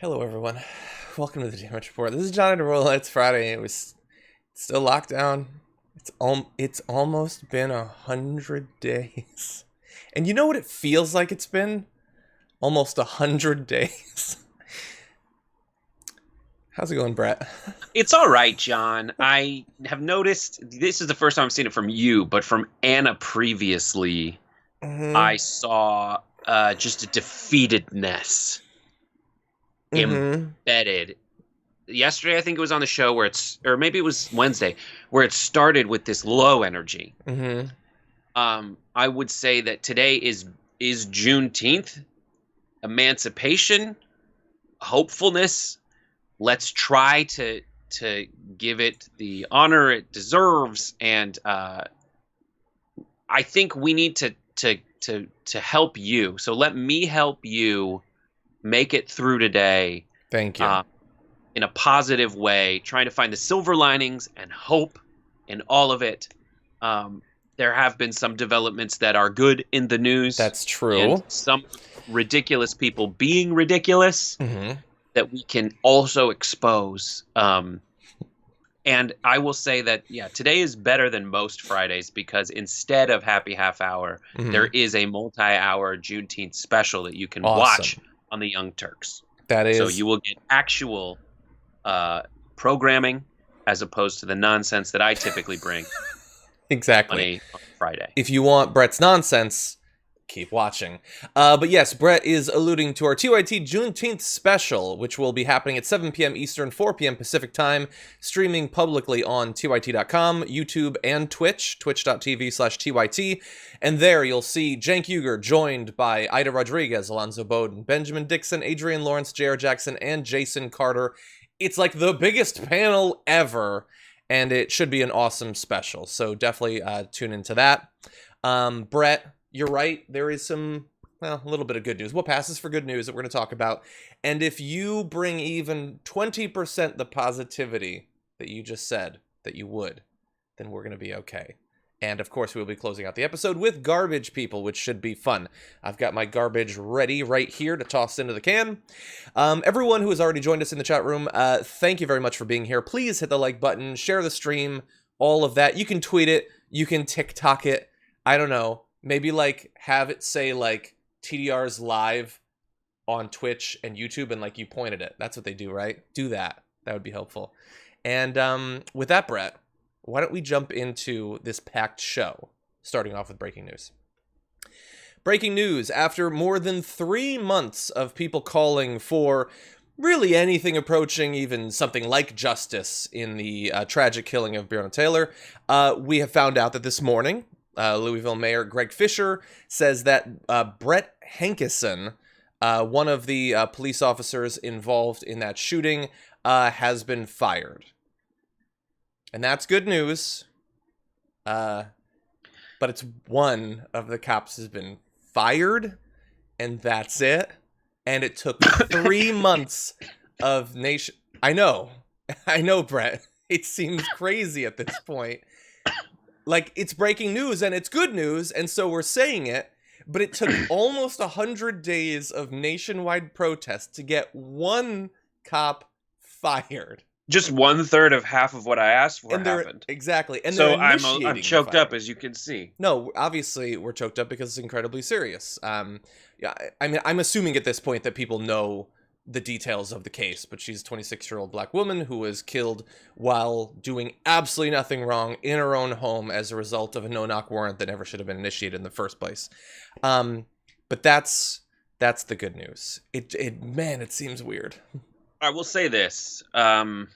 Hello, everyone. Welcome to the Damage Report. This is John Iadarola. It's Friday. It's still lockdown. It's almost been 100 days, and you know what it feels like? It's been almost 100 days. How's it going, Brett? It's all right, John. I have noticed this is the first time I've seen it from you, but from Anna previously, Mm-hmm. I saw just a defeatedness Mm-hmm. embedded. Yesterday, I think it was on the show or maybe it was Wednesday, where it started with this low energy. Mm-hmm. I would say that today is Juneteenth, emancipation, hopefulness. Let's try to give it the honor it deserves, and I think we need to help you. So let me help you make it through today Thank you. uh, in a positive way, trying to find the silver linings and hope in all of it. There have been some developments that are good in the news, That's and true. some ridiculous people being ridiculous Mm-hmm. that we can also expose. And I will say that, yeah, today is better than most Fridays because instead of Happy Half Hour, there Mm-hmm. is a multi-hour Juneteenth special that you can watch Awesome. on the Young Turks. That So is you will get actual programming as opposed to the nonsense that I typically bring on exactly. a Friday. If you want Brett's nonsense, keep watching. But yes, Brett is alluding to our TYT Juneteenth special, which will be happening at 7 p.m. Eastern, 4 p.m. Pacific time, streaming publicly on TYT.com, YouTube, and Twitch, twitch.tv/TYT. And there you'll see Cenk Uygur joined by Ida Rodriguez, Alonzo Bowden, Benjamin Dixon, Adrian Lawrence, J.R. Jackson, and Jason Carter. It's like the biggest panel ever, and it should be an awesome special. So definitely tune into that. Brett, you're right. There is a little bit of good news. What passes for good news that we're going to talk about. And if you bring even 20% the positivity that you just said that you would, then we're going to be okay. And of course, we'll be closing out the episode with garbage people, which should be fun. I've got my garbage ready right here to toss into the can. Everyone who has already joined us in the chat room, thank you very much for being here. Please hit the like button, share the stream, all of that. You can tweet it, you can TikTok it. I don't know. Maybe like have it say like TDR's live on Twitch and YouTube and like you pointed it. That's what they do, right? Do that. That would be helpful. And with that, Brett, why don't we jump into this packed show, starting off with breaking news. Breaking news, after more than 3 months of people calling for really anything approaching even something like justice in the tragic killing of Breonna Taylor, we have found out that this morning, Louisville Mayor Greg Fisher says that Brett Hankison, one of the police officers involved in that shooting, has been fired. And that's good news. But it's one of the cops has been fired, and that's it. And it took 3 months of nation. I know, Brett. It seems crazy at this point. Like, it's breaking news and it's good news, and so we're saying it, but it took almost 100 days of nationwide protest to get one cop fired. Just 1/3 of half of what I asked for And they're happened. exactly, and they're So I'm initiating the choked up, firing. as you can see. No, obviously we're choked up because it's incredibly serious. Yeah, I mean, I'm assuming at this point that people know the details of the case, but she's a 26-year-old black woman who was killed while doing absolutely nothing wrong in her own home as a result of a no-knock warrant that never should have been initiated in the first place. But that's the good news. It seems weird. I will say this. I'm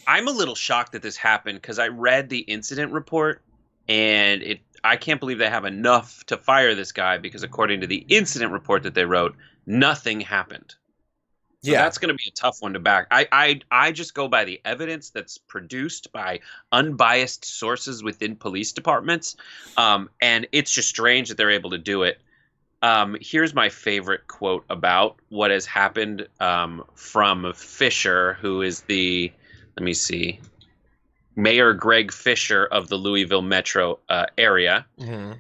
a little shocked that this happened because I read the incident report, and I can't believe they have enough to fire this guy because according to the incident report that they wrote, nothing happened. So Yeah, that's going to be a tough one to back. I just go by the evidence that's produced by unbiased sources within police departments, and it's just strange that they're able to do it. Here's my favorite quote about what has happened from Fisher, who is let me see, Mayor Greg Fisher of the Louisville metro area. mm-hmm.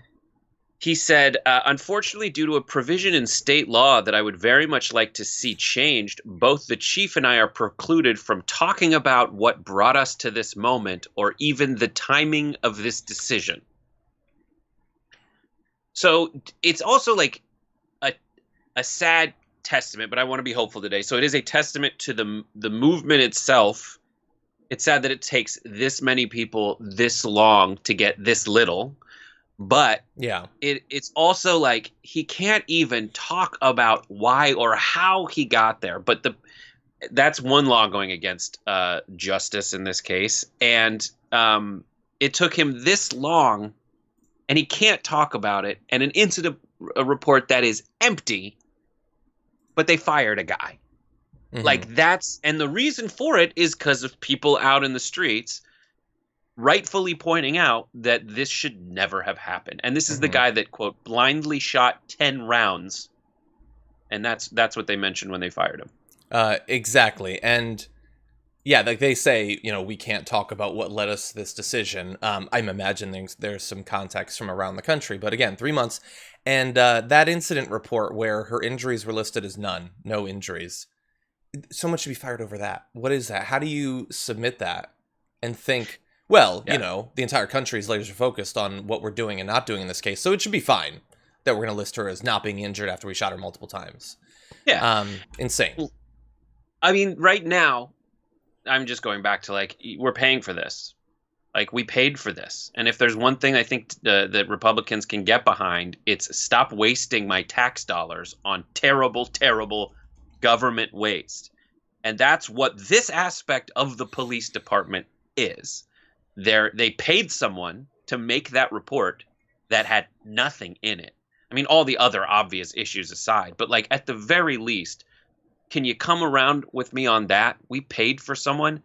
He said, unfortunately, due to a provision in state law that I would very much like to see changed, both the chief and I are precluded from talking about what brought us to this moment or even the timing of this decision. So it's also like a, a sad testament, but I want to be hopeful today. So it is a testament to the movement itself. It's sad that it takes this many people this long to get this little. But Yeah. it's also like he can't even talk about why or how he got there. But that's one law going against justice in this case. And it took him this long, and he can't talk about it. And an incident report that is empty, but they fired a guy. Mm-hmm. Like and the reason for it is because of people out in the streets rightfully pointing out that this should never have happened. And this is the guy that, quote, blindly shot 10 rounds. And that's what they mentioned when they fired him. Exactly. And yeah, like they say, we can't talk about what led us to this decision. I'm imagining there's some context from around the country. But again, 3 months. And that incident report where her injuries were listed as none, no injuries. Someone should be fired over that. What is that? How do you submit that and think... Well, the entire country is laser focused on what we're doing and not doing in this case, so it should be fine that we're going to list her as not being injured after we shot her multiple times. Yeah. Insane. I mean, right now, I'm just going back to, like, we're paying for this. Like, we paid for this. And if there's one thing I think that Republicans can get behind, it's stop wasting my tax dollars on terrible, terrible government waste. And that's what this aspect of the police department is. They paid someone to make that report that had nothing in it. I mean, all the other obvious issues aside, but like at the very least, can you come around with me on that? We paid for someone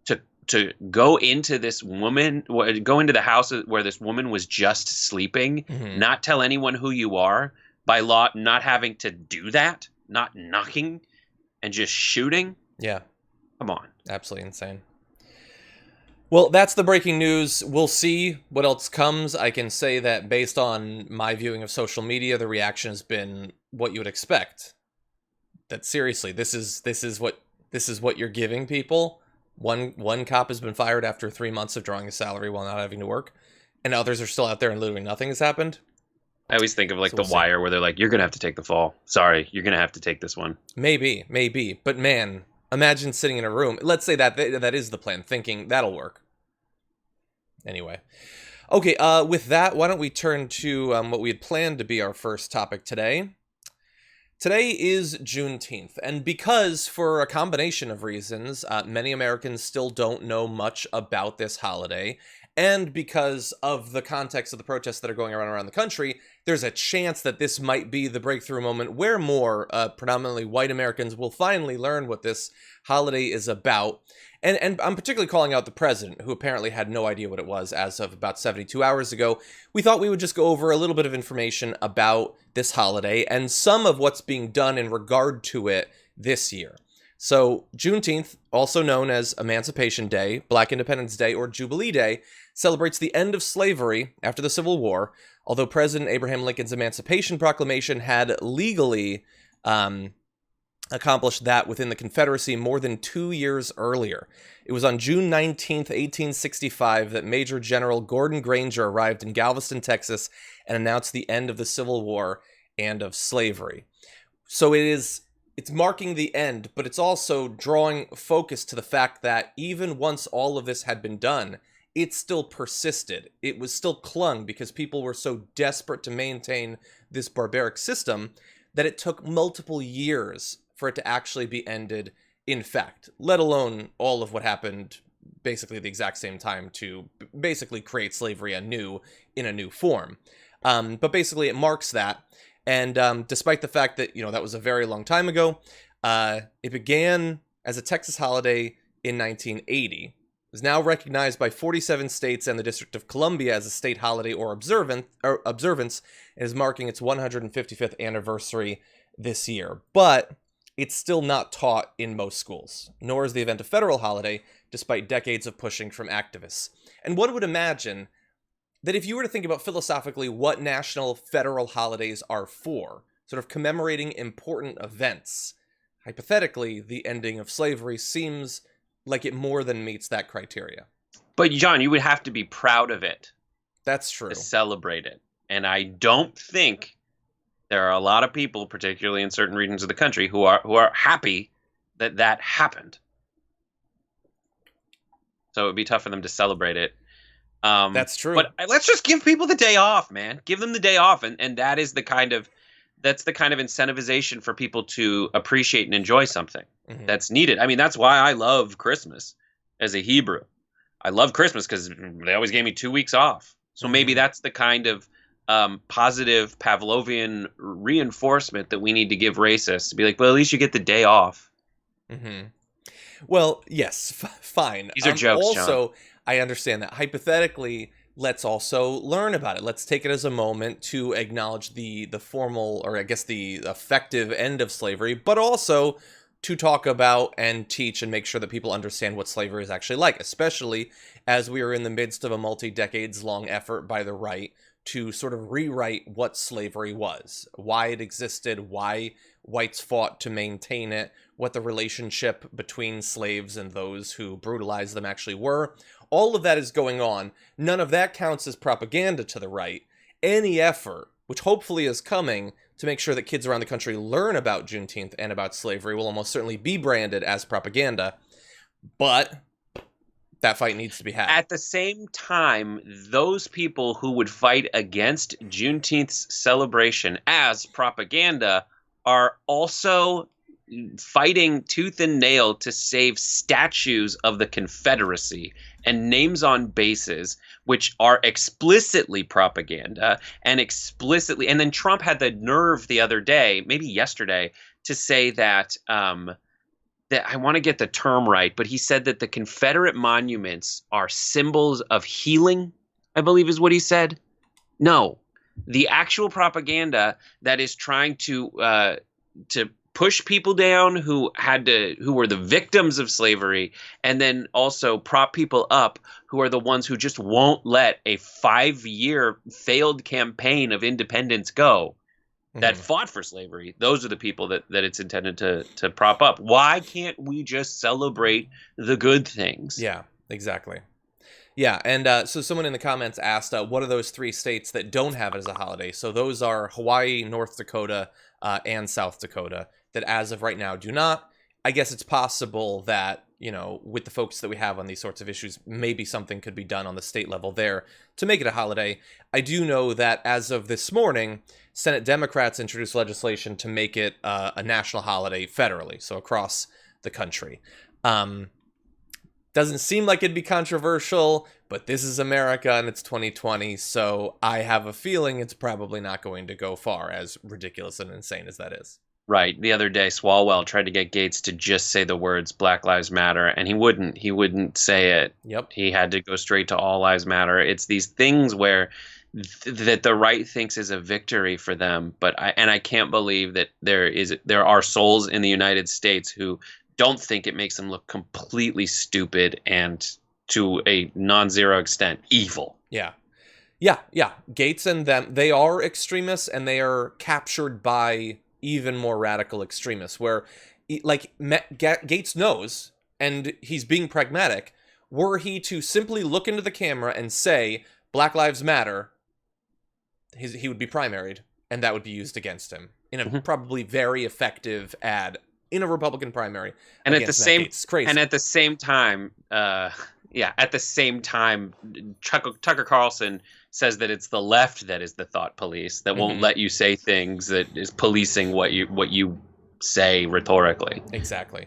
to go into go into the house where this woman was just sleeping, not tell anyone who you are, by law, not having to do that, not knocking and just shooting. Yeah. Come on. Absolutely insane. Well, that's the breaking news. We'll see what else comes. I can say that based on my viewing of social media, the reaction has been what you would expect. That seriously, this is what you're giving people. One cop has been fired after 3 months of drawing a salary while not having to work, and others are still out there and literally nothing has happened. I always think of like The Wire, where they're like, "You're gonna have to take the fall. Sorry, you're gonna have to take this one." Maybe, but man, imagine sitting in a room. Let's say that is the plan, thinking that'll work. Anyway. Okay, with that, why don't we turn to what we had planned to be our first topic today. Today is Juneteenth, and because, for a combination of reasons, many Americans still don't know much about this holiday, and because of the context of the protests that are going around the country, there's a chance that this might be the breakthrough moment where more predominantly white Americans will finally learn what this holiday is about. And I'm particularly calling out the president, who apparently had no idea what it was as of about 72 hours ago. We thought we would just go over a little bit of information about this holiday and some of what's being done in regard to it this year. So Juneteenth, also known as Emancipation Day, Black Independence Day, or Jubilee Day, celebrates the end of slavery after the Civil War, although President Abraham Lincoln's Emancipation Proclamation had legally accomplished that within the Confederacy more than 2 years earlier. It was on June 19th, 1865, that Major General Gordon Granger arrived in Galveston, Texas, and announced the end of the Civil War and of slavery. So it's marking the end, but it's also drawing focus to the fact that even once all of this had been done, it still persisted. It was still clung because people were so desperate to maintain this barbaric system that it took multiple years for it to actually be ended in fact, let alone all of what happened basically at the exact same time to basically create slavery anew in a new form. But basically it marks that. And despite the fact that, that was a very long time ago, it began as a Texas holiday in 1980. It is now recognized by 47 states and the District of Columbia as a state holiday or observance, and is marking its 155th anniversary this year. But it's still not taught in most schools, nor is the event a federal holiday, despite decades of pushing from activists. And one would imagine that if you were to think about philosophically what national federal holidays are for, sort of commemorating important events, hypothetically, the ending of slavery seems like it more than meets that criteria. But John, you would have to be proud of it That's true. to celebrate it. And I don't think there are a lot of people, particularly in certain regions of the country, who are happy that that happened. So it would be tough for them to celebrate it. That's true. But let's just give people the day off, man. Give them the day off, and that is the kind of incentivization for people to appreciate and enjoy something that's needed. I mean, that's why I love Christmas as a Hebrew. I love Christmas because they always gave me 2 weeks off. So maybe that's the kind of positive Pavlovian reinforcement that we need to give racists, to be like, well, at least you get the day off. Well, yes, fine. These are jokes, also, John. I understand that. Hypothetically, let's also learn about it. Let's take it as a moment to acknowledge the formal, or I guess the effective end of slavery, but also to talk about and teach and make sure that people understand what slavery is actually like, especially as we are in the midst of a multi-decades-long effort by the right to sort of rewrite what slavery was, why it existed, why whites fought to maintain it, what the relationship between slaves and those who brutalized them actually were. All of that is going on. None of that counts as propaganda to the right. Any effort, which hopefully is coming, to make sure that kids around the country learn about Juneteenth and about slavery will almost certainly be branded as propaganda. But that fight needs to be had. At the same time, those people who would fight against Juneteenth's celebration as propaganda are also fighting tooth and nail to save statues of the Confederacy and names on bases which are explicitly propaganda and explicitly. And then Trump had the nerve the other day, maybe yesterday, to say that that I want to get the term right, but he said that the Confederate monuments are symbols of healing, I believe is what he said. No, the actual propaganda that is trying to push people down who were the victims of slavery, and then also prop people up who are the ones who just won't let a 5-year failed campaign of independence go, that fought for slavery. Those are the people that it's intended to prop up. Why can't we just celebrate the good things? Yeah, exactly. Yeah, and so someone in the comments asked, what are those 3 states that don't have it as a holiday? So those are Hawaii, North Dakota, and South Dakota, that as of right now do not. I guess it's possible that, with the focus that we have on these sorts of issues, maybe something could be done on the state level there to make it a holiday. I do know that as of this morning, Senate Democrats introduced legislation to make it a national holiday federally, so across the country. Doesn't seem like it'd be controversial, but this is America and it's 2020, so I have a feeling it's probably not going to go far, as ridiculous and insane as that is. Right. The other day, Swalwell tried to get Gates to just say the words Black Lives Matter, and he wouldn't. He wouldn't say it. Yep. He had to go straight to All Lives Matter. It's these things where that the right thinks is a victory for them, but I can't believe that there are souls in the United States who don't think it makes them look completely stupid and, to a non-zero extent, evil. Yeah. Gates and them, they are extremists, and they are captured by even more radical extremists, where, like, Gates knows, and he's being pragmatic. Were he to simply look into the camera and say, Black Lives Matter, he would be primaried, and that would be used against him in a probably very effective ad in a Republican primary. And at the same crazy. And at the same time, Tucker Carlson says that it's the left that is the thought police that won't let you say things, that is policing what you say rhetorically. Exactly.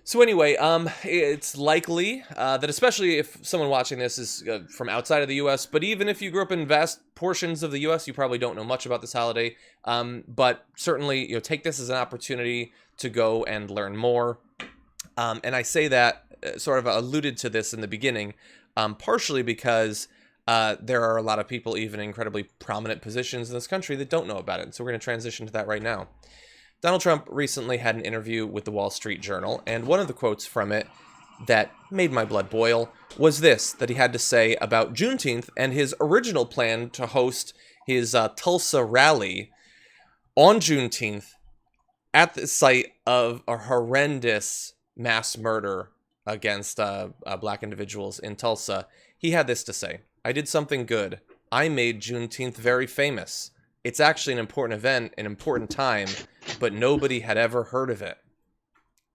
So anyway, it's likely that, especially if someone watching this is from outside of the U.S., but even if you grew up in vast portions of the U.S., you probably don't know much about this holiday. But certainly, take this as an opportunity to go and learn more. And I say that, sort of alluded to this in the beginning, partially because there are a lot of people, even in incredibly prominent positions in this country, that don't know about it. So we're going to transition to that right now. Donald Trump recently had an interview with the Wall Street Journal, and one of the quotes from it that made my blood boil was this that he had to say about Juneteenth and his original plan to host his Tulsa rally on Juneteenth at the site of a horrendous mass murder against black individuals in Tulsa. He had this to say: "I did something good. I made Juneteenth very famous. It's actually an important event, an important time, but nobody had ever heard of it."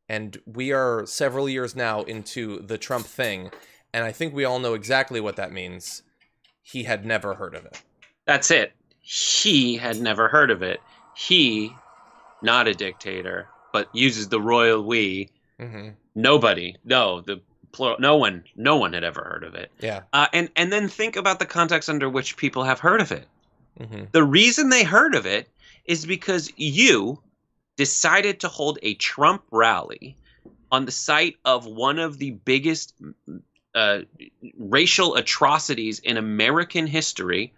And we are several years now into the Trump thing, and I think we all know exactly what that means. He had never heard of it. That's it. He had never heard of it. He, not a dictator, but uses the royal we. Mm-hmm. Nobody, no, the plural, no one had ever heard of it. Yeah. And then think about the context under which people have heard of it. Mm-hmm. The reason they heard of it is because you decided to hold a Trump rally on the site of one of the biggest racial atrocities in American history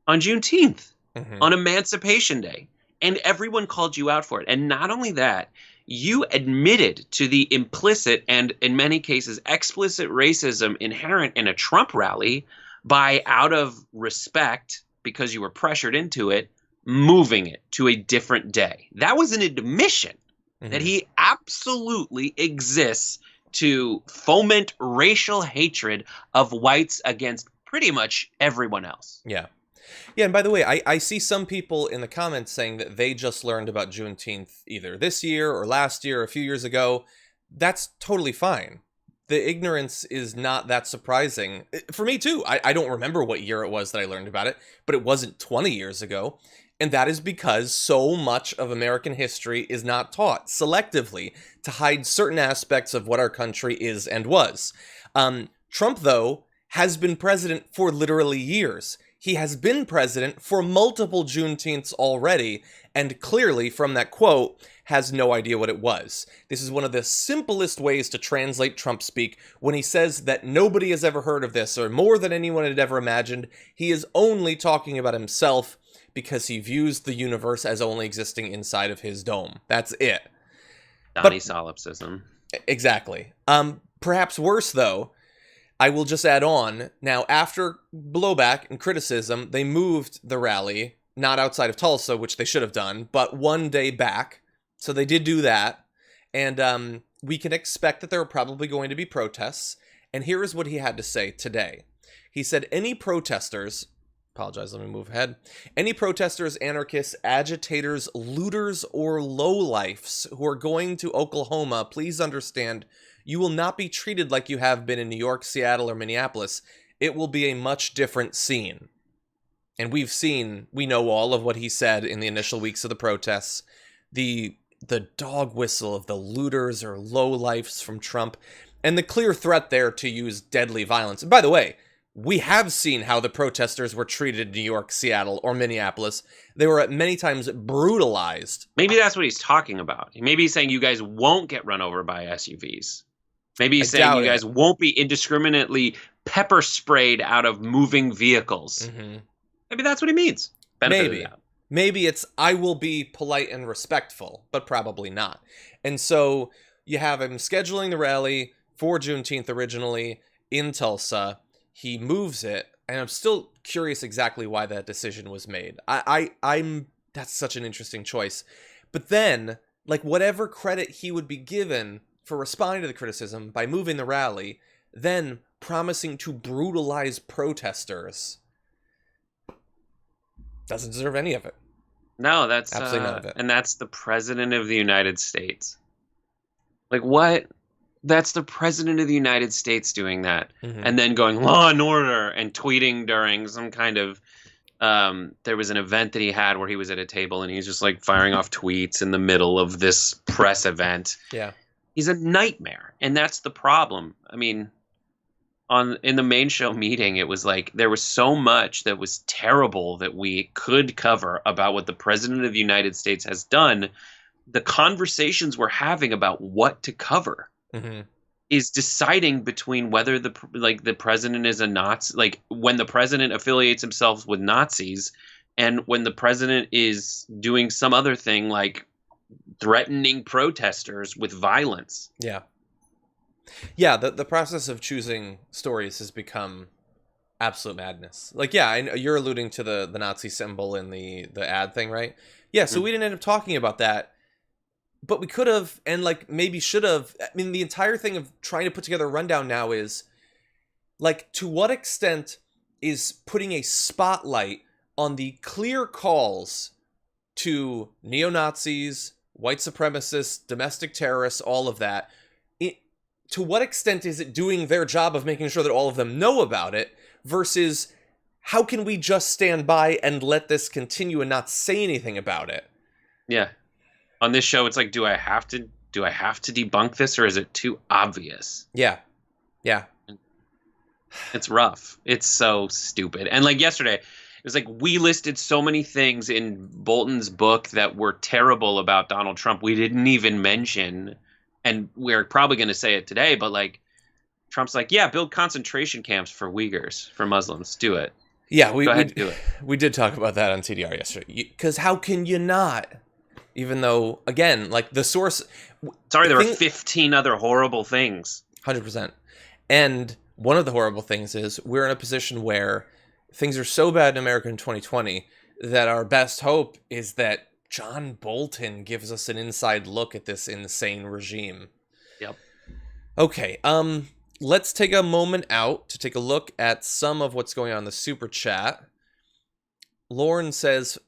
on Juneteenth, on Emancipation Day. And everyone called you out for it. And not only that, you admitted to the implicit and, in many cases, explicit racism inherent in a Trump rally by, out of respect, because you were pressured into it, moving it to a different day. That was an admission that he absolutely exists to foment racial hatred of whites against pretty much everyone else. Yeah. Yeah, and by the way, I see some people in the comments saying that they just learned about Juneteenth either this year or last year or a few years ago. That's totally fine. The ignorance is not that surprising. For me, too. I don't remember what year it was that I learned about it, but it wasn't 20 years ago. And that is because so much of American history is not taught selectively to hide certain aspects of what our country is and was. Trump, though, has been president for literally years. He has been president for multiple Juneteenths already, and clearly, from that quote, has no idea what it was. This is one of the simplest ways to translate Trump speak. When he says that nobody has ever heard of this, or more than anyone had ever imagined, he is only talking about himself because he views the universe as only existing inside of his dome. That's it. Donnie solipsism. Exactly. Perhaps worse, though, I will just add on, now after blowback and criticism, they moved the rally, not outside of Tulsa, which they should have done, but one day back. So they did do that. And we can expect that there are probably going to be protests. And here is what he had to say today. He said, any protesters, apologize, let me move ahead. Any protesters, anarchists, agitators, looters, or lowlifes who are going to Oklahoma, please understand, you will not be treated like you have been in New York, Seattle, or Minneapolis. It will be a much different scene. And we know all of what he said in the initial weeks of the protests. The dog whistle of the looters or lowlifes from Trump, and the clear threat there to use deadly violence. And by the way, we have seen how the protesters were treated in New York, Seattle, or Minneapolis. They were at many times brutalized. Maybe that's what he's talking about. Maybe he's saying you guys won't get run over by SUVs. Maybe he's saying you guys won't be indiscriminately pepper sprayed out of moving vehicles. Maybe that's what he means. Maybe it's, I will be polite and respectful, but probably not. And so you have him scheduling the rally for Juneteenth originally in Tulsa. He moves it, and I'm still curious exactly why that decision was made. That's such an interesting choice. But then, like, whatever credit he would be given for responding to the criticism by moving the rally, then promising to brutalize protesters, doesn't deserve any of it. No, that's absolutely none of it. And that's the President of the United States. Like, what? That's the President of the United States doing that. And then going, law and order, and tweeting during some kind of, there was an event that he had where he was at a table and he's just like firing off tweets in the middle of this press event. Yeah. He's a nightmare. And that's the problem. I mean, in the main show meeting, it was like there was so much that was terrible that we could cover about what the President of the United States has done. The conversations we're having about what to cover is deciding between whether the president is a Nazi, like when the president affiliates himself with Nazis, and when the president is doing some other thing like threatening protesters with violence. Yeah. Yeah, the process of choosing stories has become absolute madness. Like, yeah, I know you're alluding to the Nazi symbol in the ad thing, right? Yeah, so we didn't end up talking about that, but we could have, and like maybe should have. I mean, the entire thing of trying to put together a rundown now is like, to what extent is putting a spotlight on the clear calls to neo-Nazis, white supremacists, domestic terrorists, all of that. To what extent is it doing their job of making sure that all of them know about it versus how can we just stand by and let this continue and not say anything about it? Yeah. On this show, it's like, do I have to debunk this, or is it too obvious? Yeah. Yeah. It's rough. It's so stupid. And like yesterday, it was like we listed so many things in Bolton's book that were terrible about Donald Trump we didn't even mention. And we're probably going to say it today, but like Trump's like, yeah, build concentration camps for Uyghurs, for Muslims. Do it. Yeah, Go ahead, do it. We did talk about that on TDR yesterday. Because how can you not? Even though, again, like the source... Sorry, there were 15 other horrible things. 100%. And one of the horrible things is we're in a position where things are so bad in America in 2020 that our best hope is that John Bolton gives us an inside look at this insane regime. Yep. Okay, let's take a moment out to take a look at some of what's going on in the super chat. Lauren says,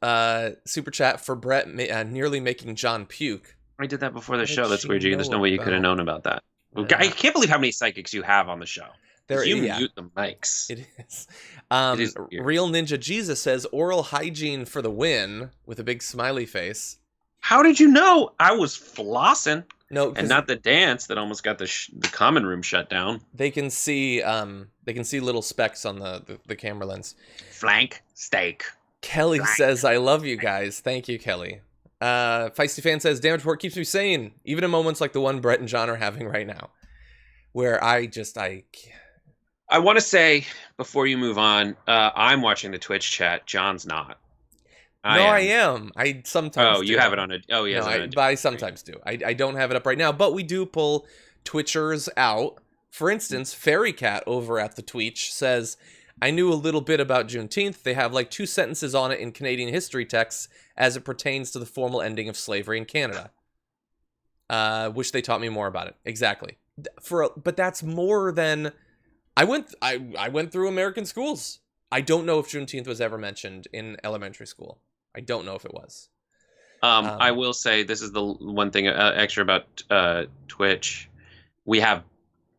super chat for Brett nearly making John puke. I did that before the show. That's weird. There's no way you could have known about that. I can't believe how many psychics you have on the show. You mute the mics. It is. Real Ninja Jesus says oral hygiene for the win with a big smiley face. How did you know? I was flossing. No, and not the dance that almost got the common room shut down. They can see little specks on the camera lens. Flank steak. Kelly says, "I love you guys." Thank you, Kelly. Feisty Fan says, "Damage report keeps me sane, even in moments like the one Brett and John are having right now, where I want to say, before you move on, I'm watching the Twitch chat. John's not. I am. I sometimes you have it on a... Oh, yeah. But I sometimes do. I don't have it up right now, but we do pull Twitchers out. For instance, Fairy Cat over at the Twitch says, I knew a little bit about Juneteenth. They have like 2 sentences on it in Canadian history texts as it pertains to the formal ending of slavery in Canada. Wish they taught me more about it. Exactly. But that's more than... I went through American schools. I don't know if Juneteenth was ever mentioned in elementary school. I don't know if it was. I will say this is the one thing extra about Twitch. We have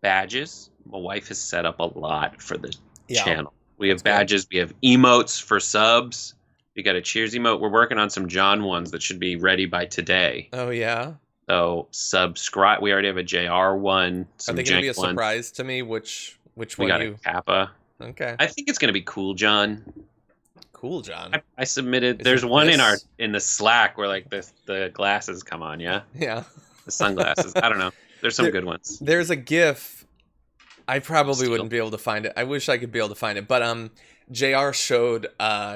badges. My wife has set up a lot for the channel. We have badges. Good. We have emotes for subs. We got a cheers emote. We're working on some John ones that should be ready by today. Oh, yeah? So subscribe. We already have a JR one. Are they going to be a surprise to me? Which one we got a Kappa. Okay. I think it's going to be Cool John. Cool John. I submitted. There's one in the Slack where like the glasses come on. Yeah. Yeah. The sunglasses. I don't know. There's some good ones. There's a GIF. I probably wouldn't be able to find it. I wish I could be able to find it, but JR showed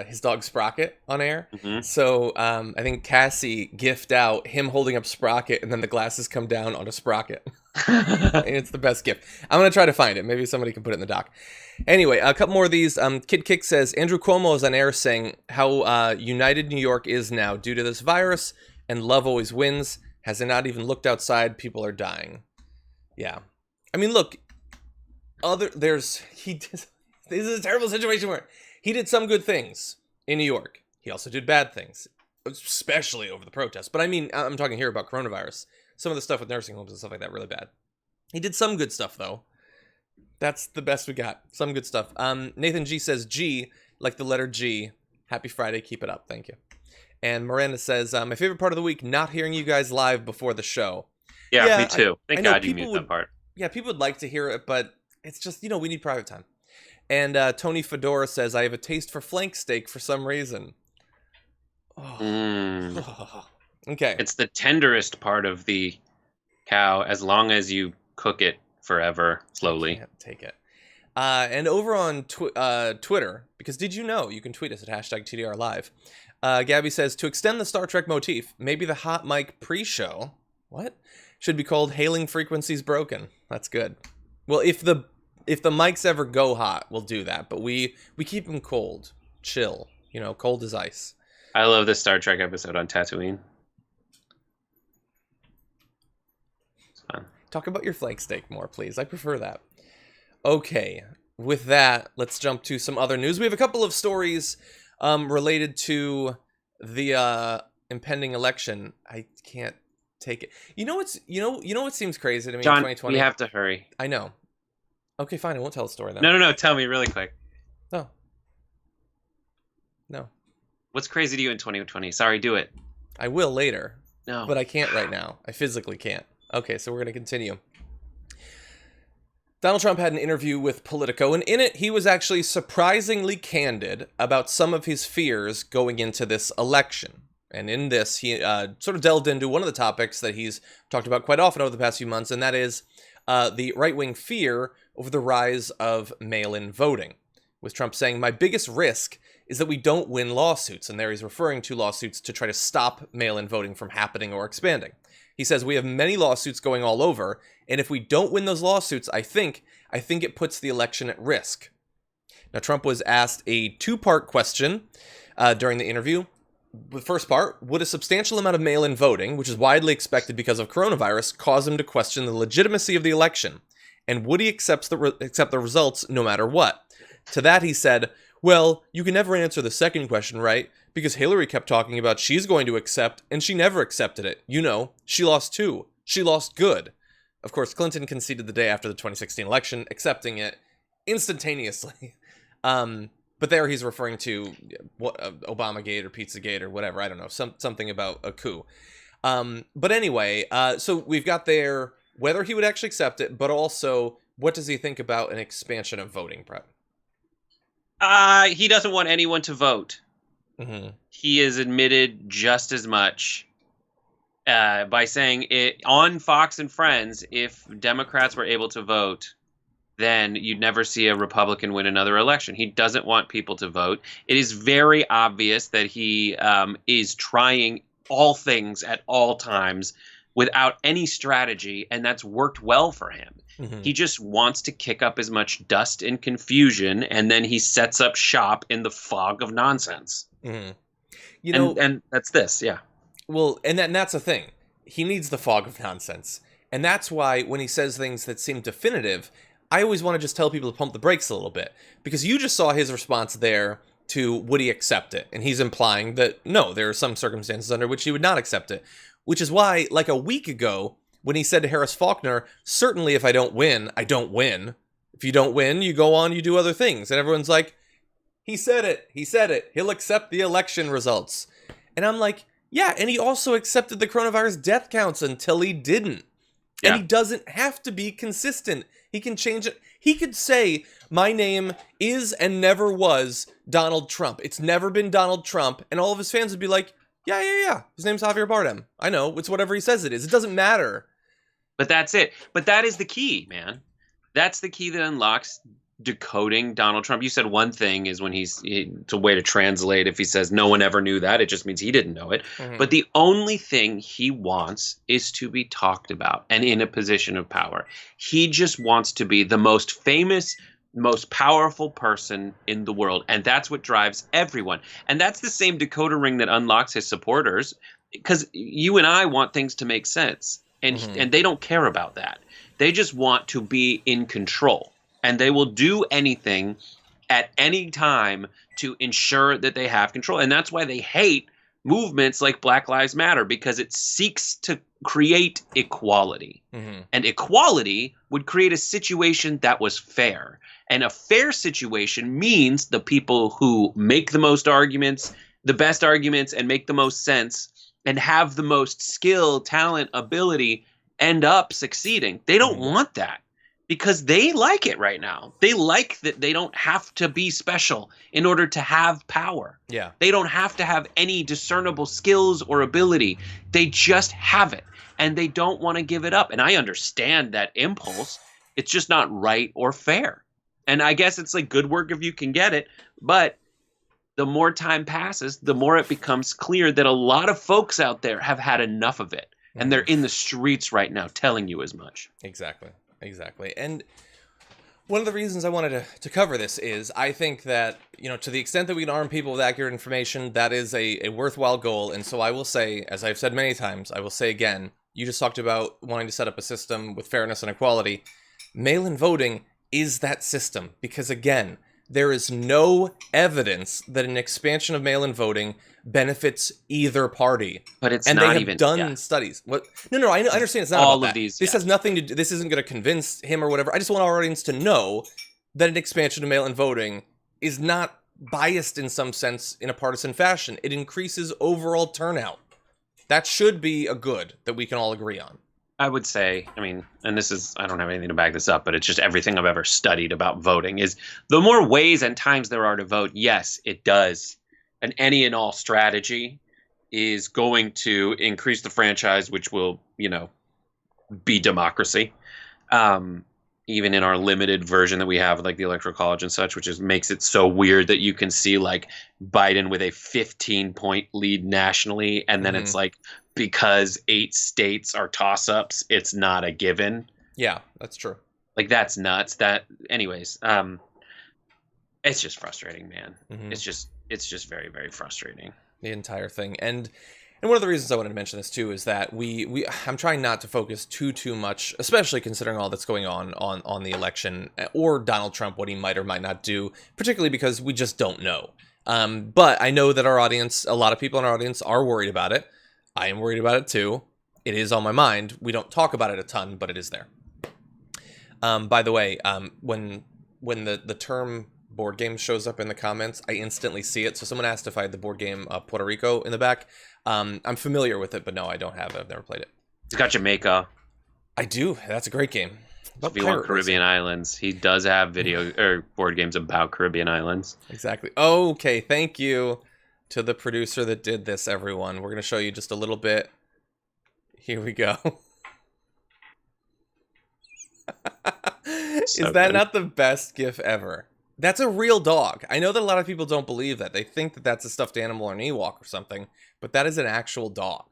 his dog Sprocket on air. Mm-hmm. So I think Cassie gifted out him holding up Sprocket, and then the glasses come down onto Sprocket. It's the best gift. I'm gonna try to find it. Maybe somebody can put it in the doc. Anyway, a couple more of these. Kid Kick says Andrew Cuomo is on air saying how united New York is now due to this virus, and love always wins. Has it not even looked outside? People are dying. Yeah, I mean, look. This is a terrible situation where he did some good things in New York. He also did bad things, especially over the protests. But I mean, I'm talking here about coronavirus. Some of the stuff with nursing homes and stuff like that, really bad. He did some good stuff, though. That's the best we got. Some good stuff. Nathan G says, G, like the letter G. Happy Friday. Keep it up. Thank you. And Miranda says, my favorite part of the week, not hearing you guys live before the show. Yeah, me too. Thank God you muted that part. Yeah, people would like to hear it, but it's just, we need private time. And Tony Fedora says, I have a taste for flank steak for some reason. Oh. Okay. It's the tenderest part of the cow as long as you cook it forever, slowly. I can't take it. And over on Twitter, because did you know you can tweet us at #TDR Live. Gabby says, to extend the Star Trek motif, maybe the hot mic pre-show. What? Should be called Hailing Frequencies Broken. That's good. Well, if the mics ever go hot, we'll do that. But we keep them cold, chill. You know, cold as ice. I love the Star Trek episode on Tatooine. It's fun. Talk about your flank steak more, please. I prefer that. Okay, with that, let's jump to some other news. We have a couple of stories related to the impending election. I can't take it. You know what seems crazy to me John, in 2020? we have to hurry. I know. Okay, fine. I won't tell the story then. No. Tell me really quick. No. What's crazy to you in 2020? Sorry, do it. I will later. No. But I can't right now. I physically can't. Okay, so we're going to continue. Donald Trump had an interview with Politico, and in it, he was actually surprisingly candid about some of his fears going into this election. And in this, he sort of delved into one of the topics that he's talked about quite often over the past few months, and that is the right-wing fear over the rise of mail-in voting. With Trump saying, "My biggest risk is that we don't win lawsuits," and there he's referring to lawsuits to try to stop mail-in voting from happening or expanding. He says, "We have many lawsuits going all over, and if we don't win those lawsuits, I think it puts the election at risk." Now, Trump was asked a two-part question during the interview. The first part, would a substantial amount of mail-in voting, which is widely expected because of coronavirus, cause him to question the legitimacy of the election? And would he accept the results no matter what? To that, he said, "Well, you can never answer the second question, right? Because Hillary kept talking about she's going to accept, and she never accepted it. You know, she lost too. She lost good." Of course, Clinton conceded the day after the 2016 election, accepting it instantaneously. But there he's referring to what Obamagate or Pizzagate or whatever. I don't know, something about a coup. But anyway, so we've got there whether he would actually accept it, but also what does he think about an expansion of voting, Brett? He doesn't want anyone to vote. Mm-hmm. He has admitted just as much by saying it on Fox and Friends, if Democrats were able to vote, then you'd never see a Republican win another election. He doesn't want people to vote. It is very obvious that he is trying all things at all times without any strategy, and that's worked well for him. Mm-hmm. He just wants to kick up as much dust and confusion, and then he sets up shop in the fog of nonsense. Mm-hmm. You know, and that's this, yeah. Well, and that's the thing. He needs the fog of nonsense. And that's why when he says things that seem definitive, I always want to just tell people to pump the brakes a little bit. Because you just saw his response there to would he accept it? And he's implying that no, there are some circumstances under which he would not accept it. Which is why, like a week ago, when he said to Harris Faulkner, certainly if I don't win, I don't win. If you don't win, you go on, you do other things. And everyone's like, he said it. He'll accept the election results. And I'm like, yeah, and he also accepted the coronavirus death counts until he didn't. Yeah. And he doesn't have to be consistent. He can change it. He could say, my name is and never was Donald Trump. It's never been Donald Trump. And all of his fans would be like, yeah. His name's Javier Bardem. I know. It's whatever he says it is. It doesn't matter. But that's it. But that is the key, man. That's the key that unlocks decoding Donald Trump. You said one thing is when it's a way to translate. If he says no one ever knew that, it just means he didn't know it. Mm-hmm. But the only thing he wants is to be talked about and in a position of power. He just wants to be the most famous, most powerful person in the world. And that's what drives everyone. And that's the same decoder ring that unlocks his supporters, because you and I want things to make sense. And mm-hmm. and they don't care about that. They just want to be in control. And they will do anything at any time to ensure that they have control. And that's why they hate movements like Black Lives Matter, because it seeks to create equality. Mm-hmm. And equality would create a situation that was fair. And a fair situation means the people who make the most arguments, the best arguments, and make the most sense, and have the most skill, talent, ability, end up succeeding. They don't mm-hmm. want that. Because they like it right now. They like that they don't have to be special in order to have power. Yeah. They don't have to have any discernible skills or ability. They just have it. And they don't want to give it up. And I understand that impulse. It's just not right or fair. And I guess it's like good work if you can get it. But the more time passes, the more it becomes clear that a lot of folks out there have had enough of it. And they're in the streets right now telling you as much. Exactly. And one of the reasons I wanted to cover this is I think that, to the extent that we can arm people with accurate information, that is a worthwhile goal. And so I will say, as I've said many times, I will say again, you just talked about wanting to set up a system with fairness and equality. Mail-in voting is that system because, again, there is no evidence that an expansion of mail-in voting benefits either party. But it's and not they have even done studies. What? No, I understand it's not all about of that. these. This has nothing to do. This isn't going to convince him or whatever. I just want our audience to know that an expansion of mail-in voting is not biased in some sense in a partisan fashion. It increases overall turnout. That should be a good that we can all agree on. I would say, and this is, I don't have anything to back this up, but it's just everything I've ever studied about voting is the more ways and times there are to vote, yes, it does. An any and all strategy is going to increase the franchise, which will, be democracy. Even in our limited version that we have, like the Electoral College and such, which makes it so weird that you can see like Biden with a 15-point lead nationally, and then it's like because 8 states are toss-ups, it's not a given. Yeah, that's true. Like that's nuts. Anyways, it's just frustrating, man. It's just very, very frustrating. The entire thing. And one of the reasons I wanted to mention this too is that I'm trying not to focus too much, especially considering all that's going on the election or Donald Trump, what he might or might not do, particularly because we just don't know. But I know that our audience, a lot of people in our audience are worried about it. I am worried about it too. It is on my mind. We don't talk about it a ton, but it is there. By the way, when the term board game shows up in the comments, I instantly see it. So someone asked if I had the board game Puerto Rico in the back. I'm familiar with it, but no, I don't have it. I've never played it. He's got Jamaica. I do. That's a great game. If you want Caribbean islands, he does have video or board games about Caribbean islands. Exactly. Okay, thank you to the producer that did this, everyone. We're going to show you just a little bit. Here we go. Is that not the best GIF ever? That's a real dog. I know that a lot of people don't believe that. They think that that's a stuffed animal or an Ewok or something, but that is an actual dog.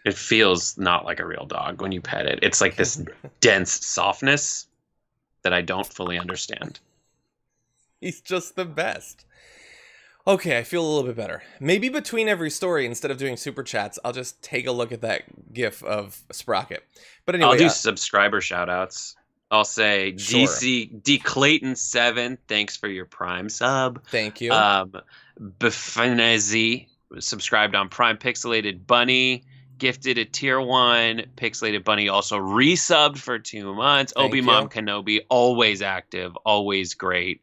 It feels not like a real dog when you pet it. It's like this dense softness that I don't fully understand. He's just the best. Okay, I feel a little bit better. Maybe between every story, instead of doing super chats, I'll just take a look at that GIF of Sprocket. But anyway, I'll do subscriber shoutouts. I'll say sure. D Clayton 7, thanks for your Prime sub. Thank you. Befinezi subscribed on Prime. Pixelated Bunny gifted a tier 1. Pixelated Bunny also resubbed for 2 months. Obi Mom Kenobi, always active, always great.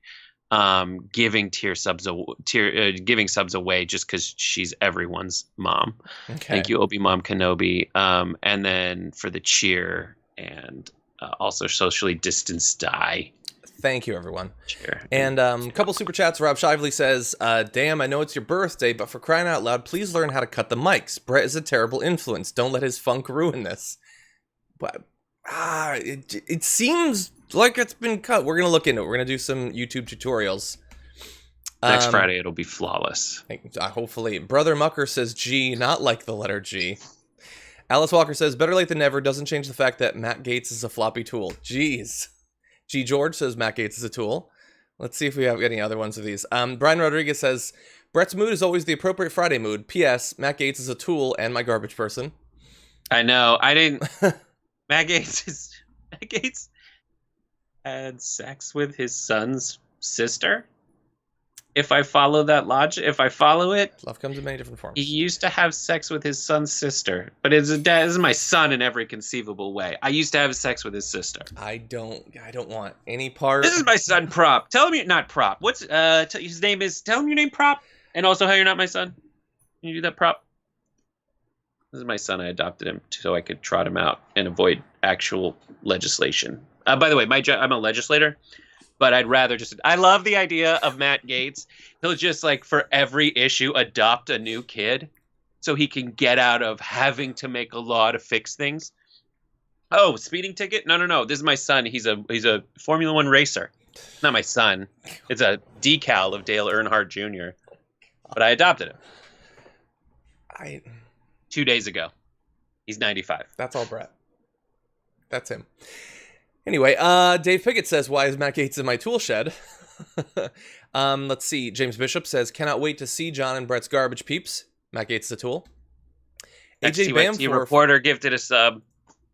Giving subs away just because she's everyone's mom. Okay. Thank you, Obi Mom Kenobi. And then for the cheer and also socially distanced die. Thank you, everyone. Cheer. And a couple super chats. Rob Shively says, damn, I know it's your birthday, but for crying out loud, please learn how to cut the mics. Brett is a terrible influence. Don't let his funk ruin this. But it seems like it's been cut. We're going to look into it. We're going to do some YouTube tutorials. Next Friday, it'll be flawless. Hopefully. Brother Mucker says G, not like the letter G. Alice Walker says, better late than never. Doesn't change the fact that Matt Gaetz is a floppy tool. Jeez. G. George says Matt Gaetz is a tool. Let's see if we have any other ones of these. Brian Rodriguez says, Brett's mood is always the appropriate Friday mood. P.S. Matt Gaetz is a tool and my garbage person. I know. I didn't... Matt Gaetz had sex with his son's sister. If I follow that logic, if I follow it, love comes in many different forms. He used to have sex with his son's sister, but this is my son in every conceivable way. I used to have sex with his sister. I don't want any part. This is my son, Prop. Tell him you're not Prop. What's his name is? Tell him your name, Prop, and also how you're not my son. Can you do that, Prop? This is my son. I adopted him so I could trot him out and avoid actual legislation. By the way, I'm a legislator. But I'd rather I love the idea of Matt Gaetz. He'll just for every issue adopt a new kid so he can get out of having to make a law to fix things. Oh, speeding ticket? No. This is my son. He's a Formula One racer. Not my son. It's a decal of Dale Earnhardt Jr. But I adopted him. 2 days ago. He's 95. That's all Brett. That's him. Anyway, Dave Pickett says, why is Matt Gaetz in my tool shed? Let's see. James Bishop says, cannot wait to see John and Brett's garbage peeps. Matt Gaetz the tool. AJ XTYT reporter gifted a sub.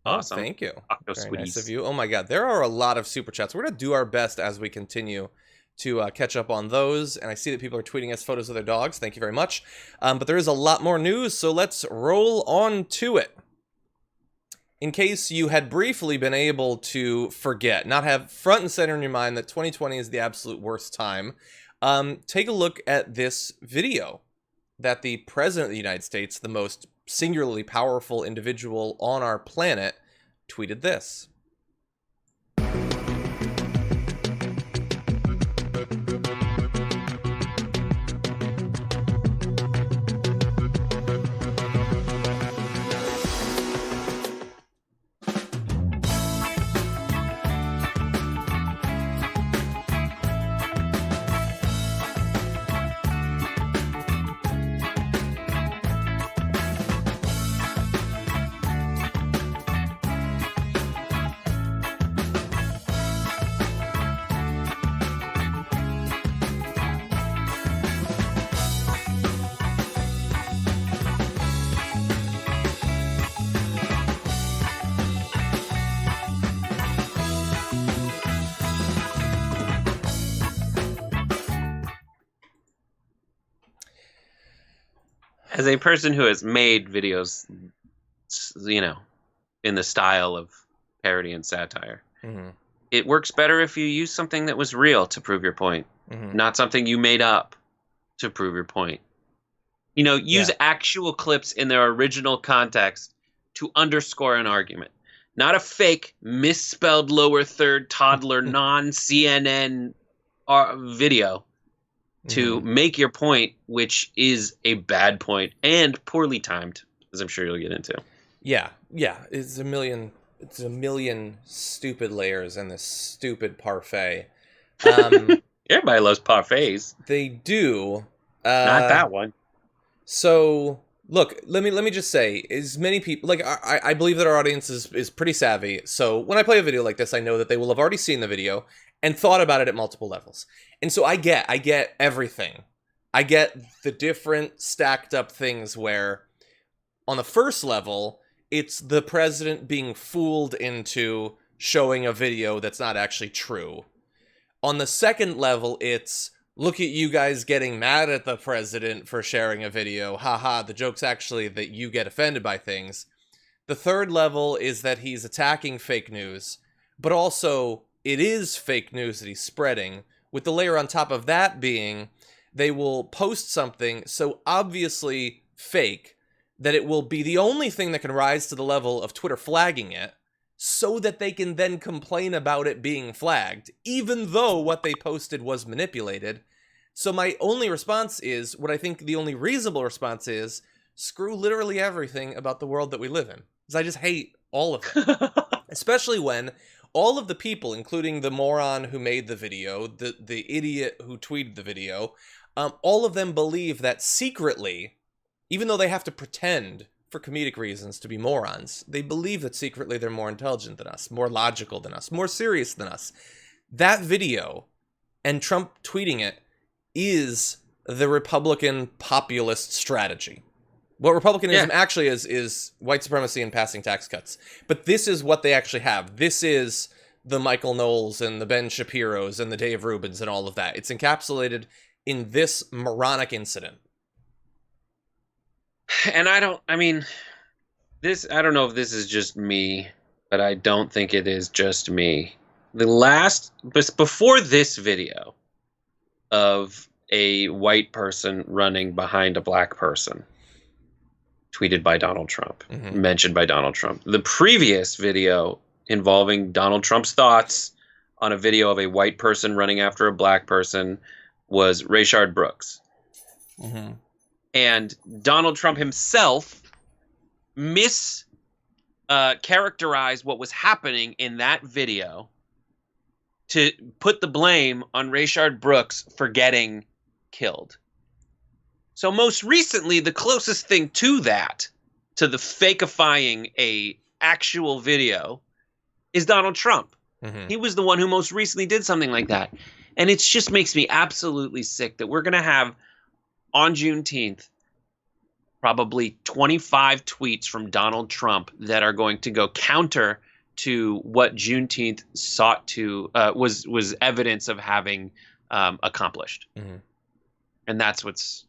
Awesome. Oh, thank you. Very nice of you. Oh my God. There are a lot of super chats. We're going to do our best as we continue to catch up on those. And I see that people are tweeting us photos of their dogs. Thank you very much. But there is a lot more news, so let's roll on to it. In case you had briefly been able to forget, not have front and center in your mind that 2020 is the absolute worst time, take a look at this video that the President of the United States, the most singularly powerful individual on our planet, tweeted this. As a person who has made videos, you know, in the style of parody and satire, it works better if you use something that was real to prove your point, not something you made up to prove your point. You know, use actual clips in their original context to underscore an argument, not a fake, misspelled lower third toddler non-CNN video to make your point, which is a bad point and poorly timed, as I'm sure you'll get into. Yeah. It's a million stupid layers in this stupid parfait. Everybody loves parfaits. They do. Not that one. So, look, let me just say, as many people, like, I believe that our audience is pretty savvy. So when I play a video like this, I know that they will have already seen the video and thought about it at multiple levels. And so I get everything. I get the different stacked up things where on the first level, it's the president being fooled into showing a video that's not actually true. On the second level, it's look at you guys getting mad at the president for sharing a video. Haha, the joke's actually that you get offended by things. The third level is that he's attacking fake news, but also it is fake news that he's spreading, with the layer on top of that being they will post something so obviously fake that it will be the only thing that can rise to the level of Twitter flagging it, so that they can then complain about it being flagged, even though what they posted was manipulated. So my only response is, what I think the only reasonable response is, screw literally everything about the world that we live in. Because I just hate all of it. Especially when all of the people, including the moron who made the video, the idiot who tweeted the video, all of them believe that secretly, even though they have to pretend for comedic reasons to be morons, they believe that secretly they're more intelligent than us, more logical than us, more serious than us. That video, and Trump tweeting it, is the Republican populist strategy. What Republicanism actually is white supremacy and passing tax cuts. But this is what they actually have. This is the Michael Knowles and the Ben Shapiros and the Dave Rubins and all of that. It's encapsulated in this moronic incident. And I don't know if this is just me, but I don't think it is just me. Before this video of a white person running behind a black person, tweeted by Donald Trump, mentioned by Donald Trump. The previous video involving Donald Trump's thoughts on a video of a white person running after a black person was Rayshard Brooks. And Donald Trump himself characterized what was happening in that video to put the blame on Rayshard Brooks for getting killed. So most recently, the closest thing to that to the fakeifying a actual video is Donald Trump. Mm-hmm. He was the one who most recently did something like that. And it just makes me absolutely sick that we're going to have on Juneteenth probably 25 tweets from Donald Trump that are going to go counter to what Juneteenth sought to was evidence of having accomplished. Mm-hmm. And that's what's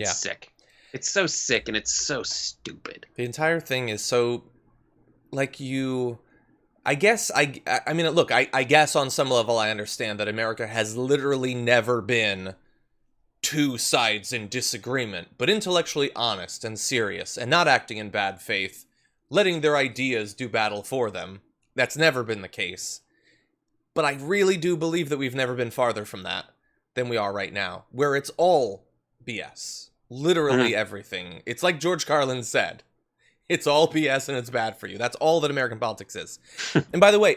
sick. It's so sick and it's so stupid. The entire thing is so, like, I guess, I mean, look, I guess on some level I understand that America has literally never been two sides in disagreement, but intellectually honest and serious, and not acting in bad faith, letting their ideas do battle for them. That's never been the case. But I really do believe that we've never been farther from that than we are right now, where it's all BS. Literally everything. It's like George Carlin said. It's all BS and it's bad for you. That's all that American politics is. And by the way,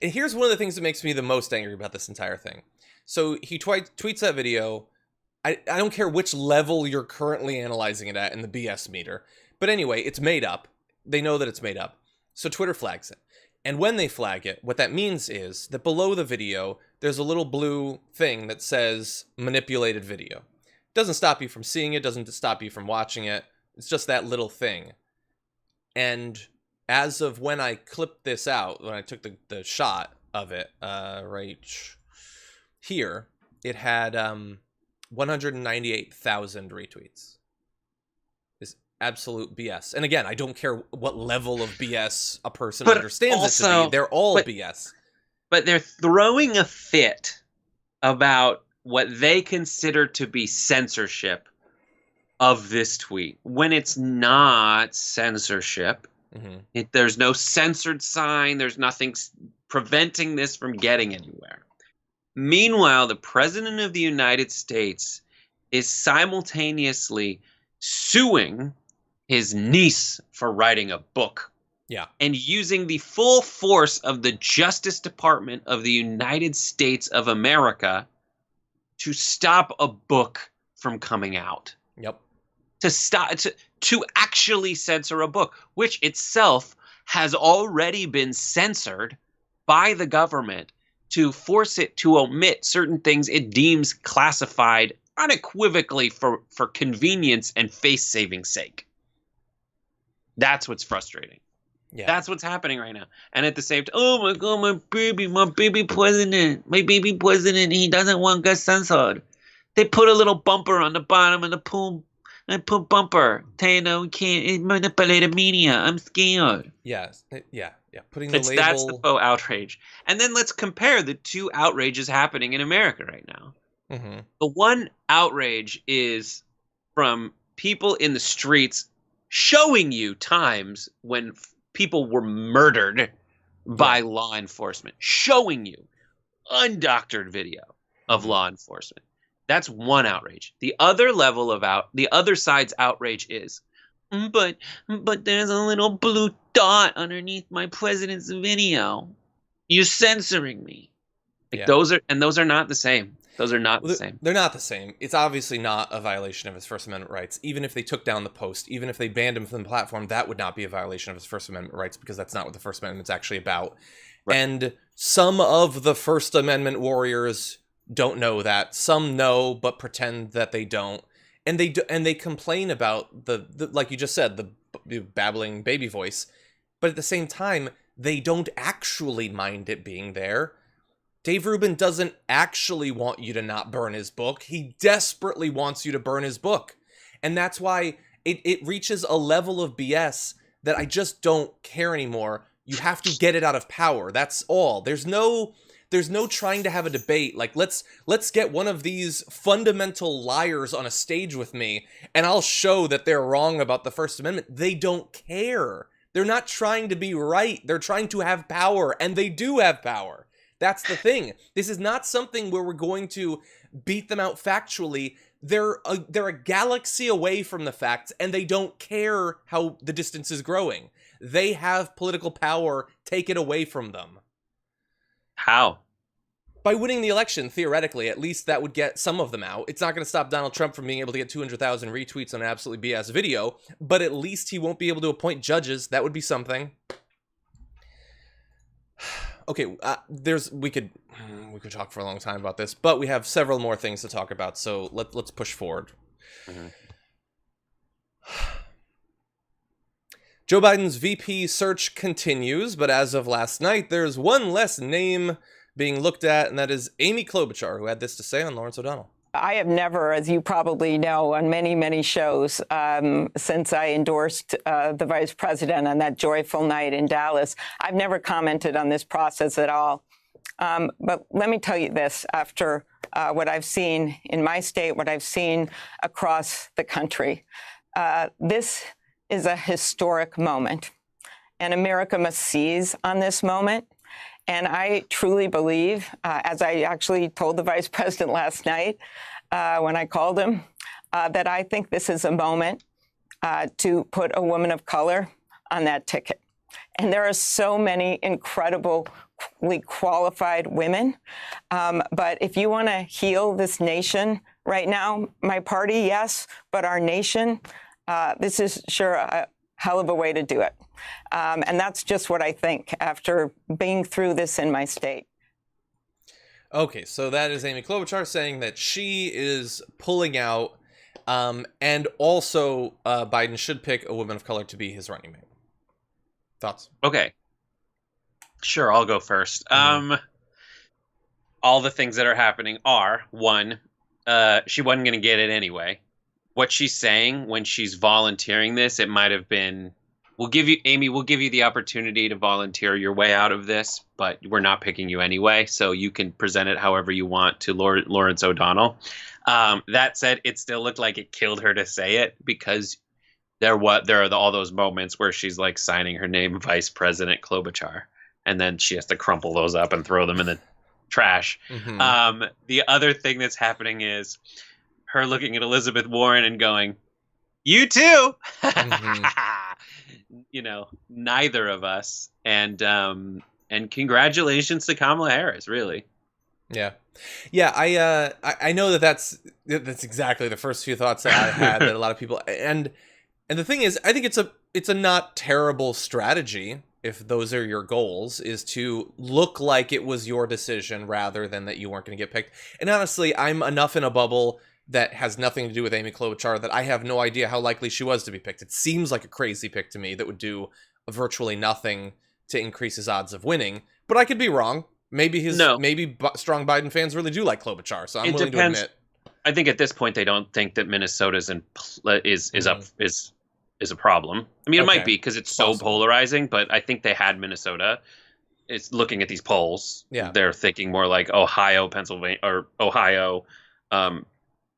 here's one of the things that makes me the most angry about this entire thing. So he tweets that video. I don't care which level you're currently analyzing it at in the BS meter. But anyway, it's made up. They know that it's made up. So Twitter flags it. And when they flag it, what that means is that below the video, there's a little blue thing that says manipulated video. Doesn't stop you from seeing it, doesn't stop you from watching it. It's just that little thing. And as of when I clipped this out, when I took the shot of it, right here, it had 198,000 retweets. This absolute BS. And again, I don't care what level of BS a person understands it to be. They're all BS. But they're throwing a fit about what they consider to be censorship of this tweet when it's not censorship. Mm-hmm. There's no censored sign. There's nothing preventing this from getting anywhere. Meanwhile, the President of the United States is simultaneously suing his niece for writing a book. Yeah. And using the full force of the Justice Department of the United States of America to stop a book from coming out. Yep. To actually censor a book, which itself has already been censored by the government to force it to omit certain things it deems classified unequivocally for convenience and face-saving sake. That's what's frustrating. Yeah. That's what's happening right now. And at the same time, oh my God, my baby president, he doesn't want to get censored. They put a little bumper on the bottom of the pool. I put bumper. We can't manipulate the media. I'm scared. Yes. Yeah. Putting the label. That's the faux outrage. And then let's compare the two outrages happening in America right now. Mm-hmm. The one outrage is from people in the streets showing you times when people were murdered by law enforcement, showing you undoctored video of law enforcement. That's one outrage. The other level of the other side's outrage is, but there's a little blue dot underneath my president's video. You're censoring me. Those are not the same. Those are not the same. They're not the same. It's obviously not a violation of his First Amendment rights. Even if they took down the post, even if they banned him from the platform, that would not be a violation of his First Amendment rights because that's not what the First Amendment's actually about. Right. And some of the First Amendment warriors don't know that. Some know, but pretend that they don't. And they complain about the like you just said, the babbling baby voice. But at the same time, they don't actually mind it being there. Dave Rubin doesn't actually want you to not burn his book. He desperately wants you to burn his book. And that's why it reaches a level of BS that I just don't care anymore. You have to get it out of power. That's all. There's no trying to have a debate. Like, let's get one of these fundamental liars on a stage with me, and I'll show that they're wrong about the First Amendment. They don't care. They're not trying to be right. They're trying to have power, and they do have power. That's the thing. This is not something where we're going to beat them out factually. They're a galaxy away from the facts, and they don't care how the distance is growing. They have political power. Take it away from them. How? by winning the election, theoretically, at least that would get some of them out. It's not going to stop Donald Trump from being able to get 200,000 retweets on an absolutely BS video, but at least he won't be able to appoint judges. That would be something. Okay, we could talk for a long time about this, but we have several more things to talk about, so let's push forward. Mm-hmm. Joe Biden's VP search continues, but as of last night, there's one less name being looked at, and that is Amy Klobuchar, who had this to say on Lawrence O'Donnell. I have never, as you probably know, on many, many shows, since I endorsed the vice president on that joyful night in Dallas, I've never commented on this process at all. But let me tell you this, after what I've seen in my state, what I've seen across the country, this is a historic moment, and America must seize on this moment. And I truly believe, as I actually told the vice president last night when I called him, that I think this is a moment to put a woman of color on that ticket. And there are so many incredibly qualified women. But if you want to heal this nation right now, my party, yes, but our nation, this is sure a hell of a way to do it. And that's just what I think after being through this in my state. Okay, so that is Amy Klobuchar saying that she is pulling out, and also Biden should pick a woman of color to be his running mate. Thoughts? Okay. Sure, I'll go first. Mm-hmm. All the things that are happening are, one, she wasn't going to get it anyway. What she's saying when she's volunteering this, it might have been, we'll give you the opportunity to volunteer your way out of this, but we're not picking you anyway, so you can present it however you want to Lawrence O'Donnell. That said, it still looked like it killed her to say it, because there are all those moments where she's like signing her name, Vice President Klobuchar, and then she has to crumple those up and throw them in the trash. Mm-hmm. The other thing that's happening is her looking at Elizabeth Warren and going, "You too." Mm-hmm. You know, neither of us. And congratulations to Kamala Harris, really. Yeah. I know that's exactly the first few thoughts that I had, that a lot of people, and the thing is, I think it's a not terrible strategy, if those are your goals, is to look like it was your decision rather than that you weren't going to get picked. And honestly, I'm enough in a bubble that has nothing to do with Amy Klobuchar that I have no idea how likely she was to be picked. It seems like a crazy pick to me that would do virtually nothing to increase his odds of winning, but I could be wrong. Maybe strong Biden fans really do like Klobuchar, so I'm willing to admit. I think at this point they don't think that Minnesota's is a problem. I mean, it might be because it's so polarizing, but I think they had Minnesota. It's looking at these polls. Yeah, they're thinking more like Ohio, Pennsylvania, or Ohio.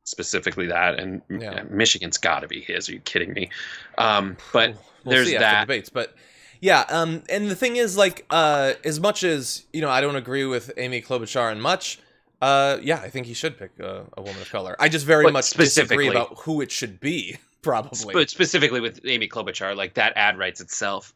Specifically that, and Michigan's got to be his. Are you kidding me? But we'll there's see that debates. But yeah, and the thing is, like, as much as I don't agree with Amy Klobuchar in much. I think he should pick a woman of color. I just very much disagree about who it should be. Probably, but specifically with Amy Klobuchar, like that ad writes itself.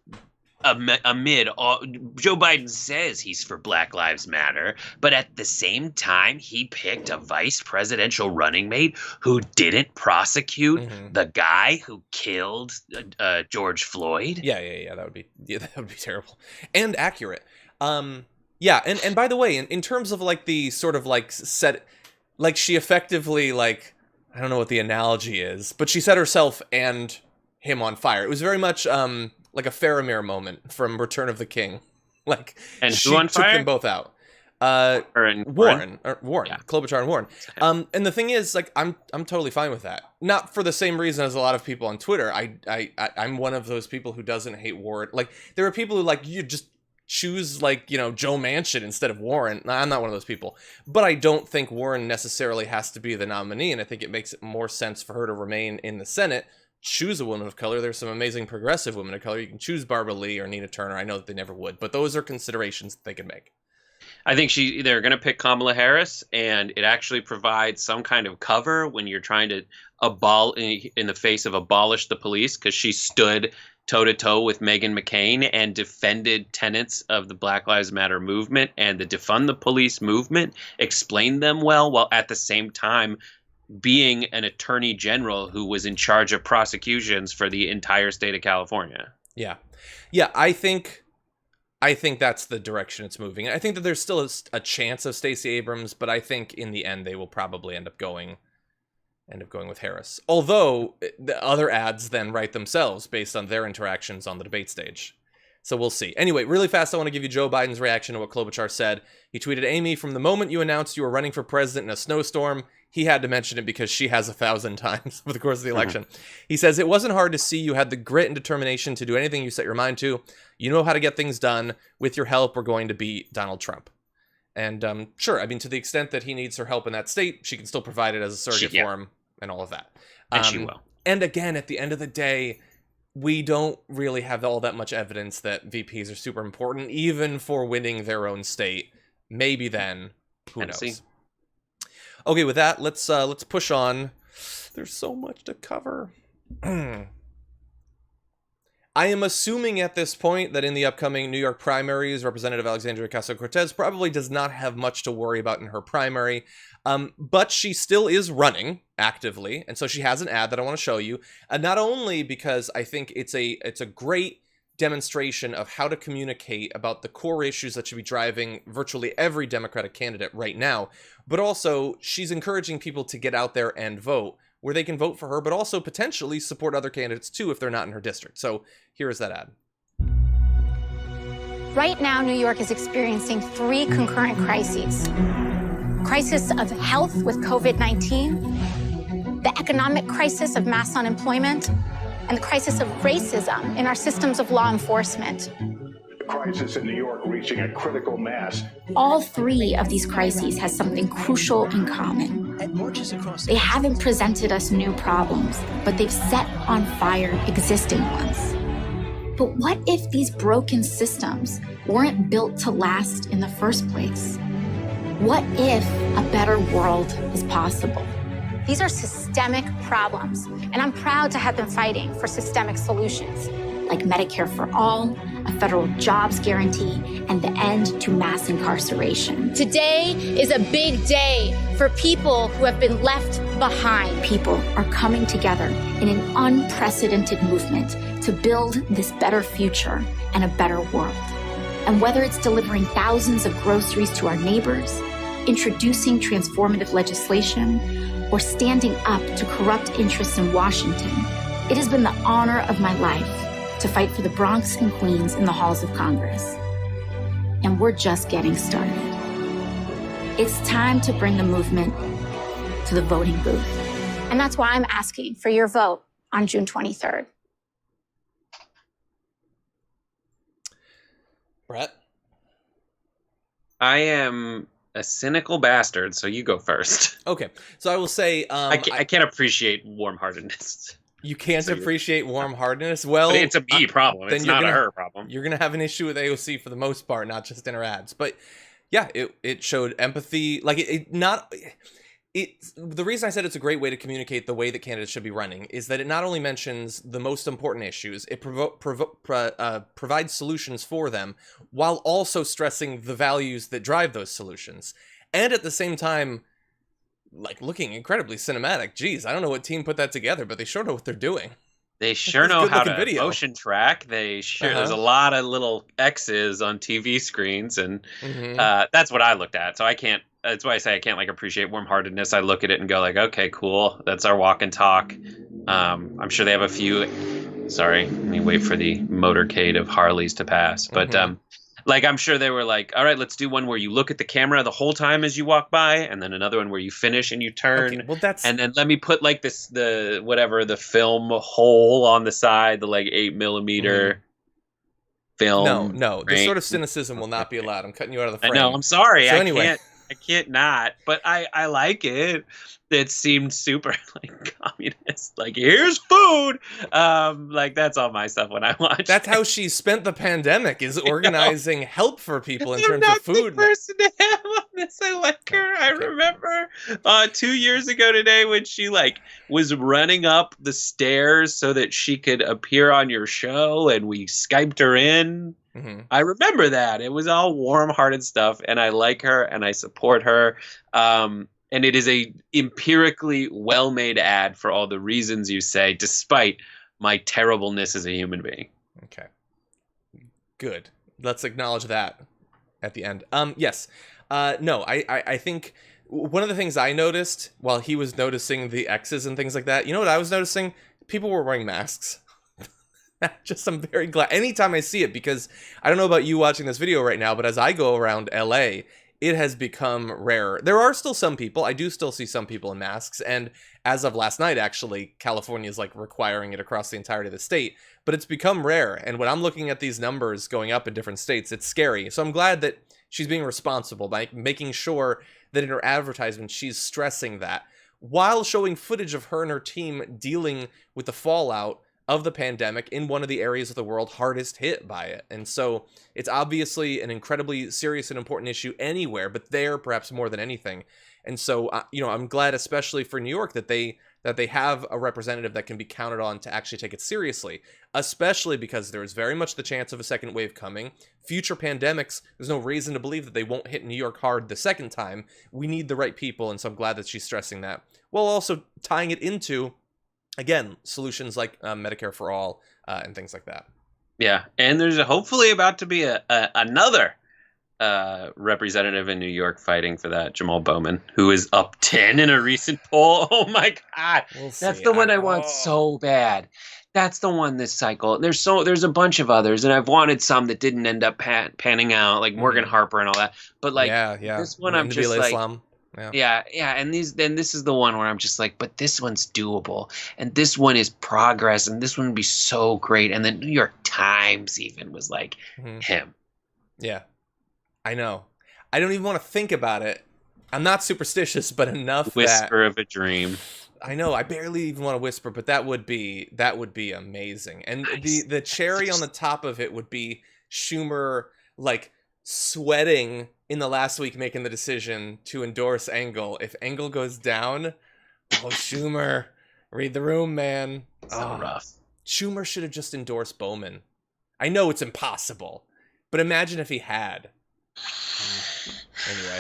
Amid all, Joe Biden says he's for Black Lives Matter, but at the same time, he picked a vice presidential running mate who didn't prosecute the guy who killed George Floyd. Yeah, that would be terrible and accurate. And by the way, in terms of like the sort of like set, like she effectively, like, I don't know what the analogy is, but she set herself and him on fire. It was very much like a Faramir moment from Return of the King. Like, and she who on took fire? them both out. Warren, Klobuchar and Warren. Okay. And the thing is, like, I'm totally fine with that. Not for the same reason as a lot of people on Twitter. I'm one of those people who doesn't hate Warren. Like, there are people who like, you just choose like, Joe Manchin instead of Warren. I'm not one of those people. But I don't think Warren necessarily has to be the nominee, and I think it makes it more sense for her to remain in the Senate. Choose a woman of color. There's some amazing progressive women of color. You can choose Barbara Lee or Nina Turner. I know that they never would, but those are considerations that they can make. I think they're going to pick Kamala Harris, and it actually provides some kind of cover when you're trying to in the face of abolish the police, because she stood toe-to-toe with Meghan McCain and defended tenets of the Black Lives Matter movement and the defund the police movement, explained them well, while at the same time being an attorney general who was in charge of prosecutions for the entire state of California. Yeah. I think that's the direction it's moving. I think that there's still a chance of Stacey Abrams, but I think in the end they will probably end up going with Harris. Although the other ads then write themselves based on their interactions on the debate stage. So we'll see. Anyway, really fast, I want to give you Joe Biden's reaction to what Klobuchar said. He tweeted, "Amy, from the moment you announced you were running for president in a snowstorm," he had to mention it because she has 1,000 times over the course of the election. He says, "It wasn't hard to see you had the grit and determination to do anything you set your mind to. You know how to get things done. With your help, we're going to beat Donald Trump." And sure, I mean, to the extent that he needs her help in that state, she can still provide it as a surrogate for him and all of that. And she will. And again, at the end of the day, we don't really have all that much evidence that VPs are super important, even for winning their own state. Maybe then, who knows? Okay, with that, let's push on. There's so much to cover. I am assuming at this point that in the upcoming New York primaries, Representative Alexandria Ocasio-Cortez probably does not have much to worry about in her primary, but she still is running actively, and so she has an ad that I want to show you. Not only because I think it's a great demonstration of how to communicate about the core issues that should be driving virtually every Democratic candidate right now, but also she's encouraging people to get out there and vote, where they can vote for her, but also potentially support other candidates too if they're not in her district. So here is that ad. Right now, New York is experiencing 3 concurrent crises. Crisis of health with COVID-19, the economic crisis of mass unemployment, and the crisis of racism in our systems of law enforcement. The crisis in New York reaching a critical mass. All 3 of these crises has something crucial in common. They haven't presented us new problems, but they've set on fire existing ones. But what if these broken systems weren't built to last in the first place? What if a better world is possible? These are systemic problems, and I'm proud to have been fighting for systemic solutions, like Medicare for all, a federal jobs guarantee, and the end to mass incarceration. Today is a big day for people who have been left behind. People are coming together in an unprecedented movement to build this better future and a better world. And whether it's delivering thousands of groceries to our neighbors, introducing transformative legislation, or standing up to corrupt interests in Washington, it has been the honor of my life to fight for the Bronx and Queens in the halls of Congress. And we're just getting started. It's time to bring the movement to the voting booth. And that's why I'm asking for your vote on June 23rd. Brett? I am a cynical bastard, so you go first. Okay, so I will say... I can't appreciate warm-heartedness. You can't appreciate warm-heartedness? Well, but it's a me problem. It's not a her problem. You're going to have an issue with AOC for the most part, not just in her ads. But yeah, it showed empathy. Like, the reason I said it's a great way to communicate the way that candidates should be running is that it not only mentions the most important issues, it provides solutions for them, while also stressing the values that drive those solutions. And at the same time, like, looking incredibly cinematic. Geez, I don't know what team put that together, but they sure know what they're doing. They sure know how to motion track. There's a lot of little X's on TV screens, and that's what I looked at. So I can't. That's why I say I can't like appreciate warm-heartedness. I look at it and go like, okay, cool. That's our walk and talk. I'm sure they have a few. Sorry, let me wait for the motorcade of Harleys to pass. But like, I'm sure they were like, all right, let's do one where you look at the camera the whole time as you walk by, and then another one where you finish and you turn. Okay, well, and then let me put like the film hole on the side, the like 8mm film. No, this sort of cynicism will not be allowed. I'm cutting you out of the frame. I know, I'm sorry. So I anyway. can't. I can't not, but I like it. It seemed super like communist. Like, here's food. Like, that's all my stuff when I watch. That's how she spent the pandemic, is organizing help for people in terms not of food. The person to have on this. I like her. I remember 2 years ago today when she like was running up the stairs so that she could appear on your show, and we Skyped her in. Mm-hmm. I remember that. It was all warm-hearted stuff, and I like her and I support her. And it is a empirically well-made ad for all the reasons you say, despite my terribleness as a human being. Okay. Good. Let's acknowledge that at the end. Yes. No, I think one of the things I noticed while he was noticing the X's and things like that, you know what I was noticing? People were wearing masks. I'm very glad. Anytime I see it, because I don't know about you watching this video right now, but as I go around LA, it has become rarer. There are still some people. I do still see some people in masks. And as of last night, actually, California is like requiring it across the entirety of the state. But it's become rare. And when I'm looking at these numbers going up in different states, it's scary. So I'm glad that she's being responsible by making sure that in her advertisement, she's stressing that while showing footage of her and her team dealing with the fallout of the pandemic in one of the areas of the world hardest hit by it. And so it's obviously an incredibly serious and important issue anywhere, but there perhaps more than anything. And so, I'm glad, especially for New York, that they have a representative that can be counted on to actually take it seriously, especially because there is very much the chance of a second wave coming. Future pandemics, there's no reason to believe that they won't hit New York hard the second time. We need the right people, and so I'm glad that she's stressing that, while also tying it into, again, solutions like Medicare for all and things like that. Yeah, and there's hopefully about to be another representative in New York fighting for that, Jamal Bowman, who is up 10 in a recent poll. Oh my God, that's the one I want so bad. That's the one this cycle. There's a bunch of others, and I've wanted some that didn't end up panning out, like Morgan Harper and all that. But like, this one, I'm just like. Islam. Yeah, and this is the one where I'm just like, but this one's doable, and this one is progress, and this one would be so great. And the New York Times even was like, him. Yeah, I know. I don't even want to think about it. I'm not superstitious, but enough Whisper of a dream. I know. I barely even want to whisper, but that would be amazing. And nice. the cherry on the top of it would be Schumer like sweating in the last week making the decision to endorse Engel. If Engel goes down, Schumer, read the room, man. So rough. Schumer should have just endorsed Bowman. I know it's impossible, but imagine if he had. Anyway,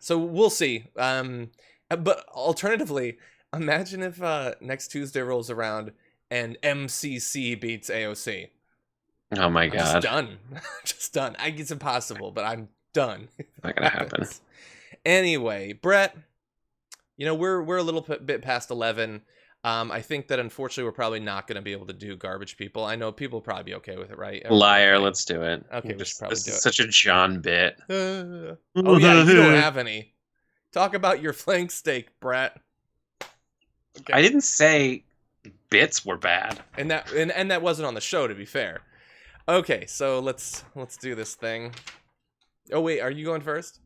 so we'll see. But alternatively, imagine if next Tuesday rolls around and MCC beats AOC. Oh my God. Just done. It's impossible, but I'm done. Not gonna happen. Anyway, Brett, we're a little bit past 11. I think that unfortunately we're probably not going to be able to do garbage people. I know people will probably be okay with it, right? Liar, let's do it. Okay, we should probably do it. This is such a John bit. Oh yeah, you don't have any. Talk about your flank steak, Brett. Okay. I didn't say bits were bad. And that wasn't on the show, to be fair. Okay, so let's do this thing. Oh wait, are you going first?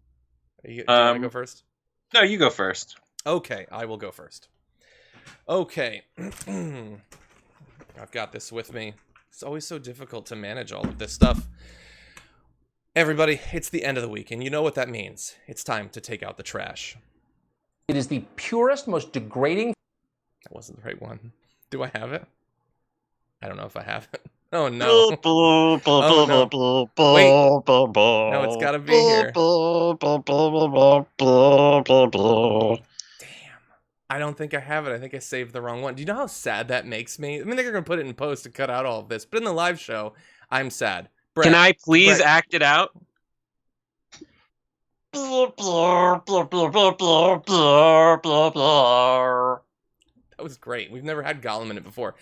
Do you want to go first? No, you go first. Okay, I will go first. Okay. I've got this with me. It's always so difficult to manage all of this stuff. Everybody, it's the end of the week, and you know what that means. It's time to take out the trash. It is the purest, most degrading... That wasn't the right one. Do I have it? I don't know if I have it. Oh, no. Oh, no. Wait. No, it's got to be here. Damn. I don't think I have it. I think I saved the wrong one. Do you know how sad that makes me? I mean, they're going to put it in post to cut out all of this, but in the live show, I'm sad. Brett, can I please act it out? That was great. We've never had Gollum in it before.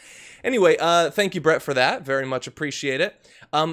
Anyway, thank you, Brett, for that. Very much appreciate it.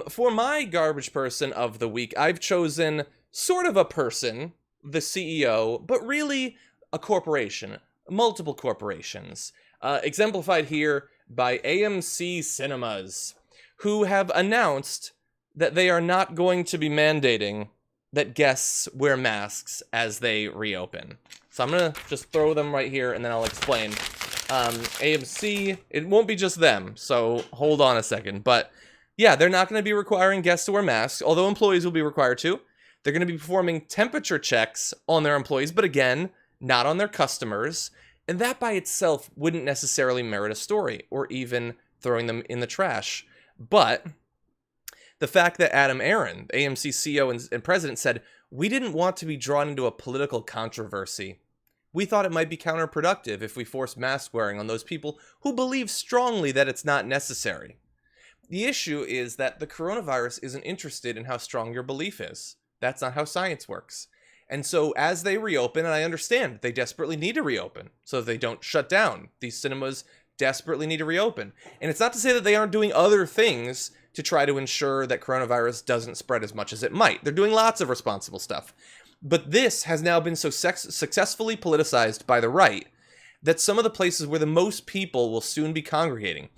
For my garbage person of the week, I've chosen sort of a person, the CEO, but really a corporation, multiple corporations, exemplified here by AMC Cinemas, who have announced that they are not going to be mandating that guests wear masks as they reopen. So I'm going to just throw them right here, and then I'll explain. AMC, it won't be just them, so hold on a second. But yeah, they're not going to be requiring guests to wear masks, although employees will be required to. They're going to be performing temperature checks on their employees, but again, not on their customers. And that by itself wouldn't necessarily merit a story or even throwing them in the trash. But the fact that Adam Aaron, the AMC CEO and president, said, "We didn't want to be drawn into a political controversy. We thought it might be counterproductive if we forced mask wearing on those people who believe strongly that it's not necessary." The issue is that the coronavirus isn't interested in how strong your belief is. That's not how science works. And so as they reopen, and I understand they desperately need to reopen so that they don't shut down. These cinemas desperately need to reopen. And it's not to say that they aren't doing other things to try to ensure that coronavirus doesn't spread as much as it might. They're doing lots of responsible stuff. But this has now been so successfully politicized by the right that some of the places where the most people will soon be congregating,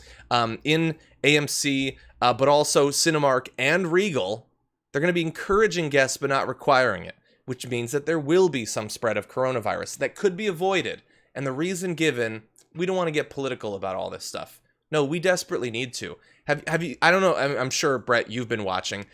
in AMC, but also Cinemark and Regal, they're going to be encouraging guests but not requiring it, which means that there will be some spread of coronavirus that could be avoided. And the reason given, we don't want to get political about all this stuff. No, we desperately need to. Have you, I don't know, I'm sure, Brett, you've been watching.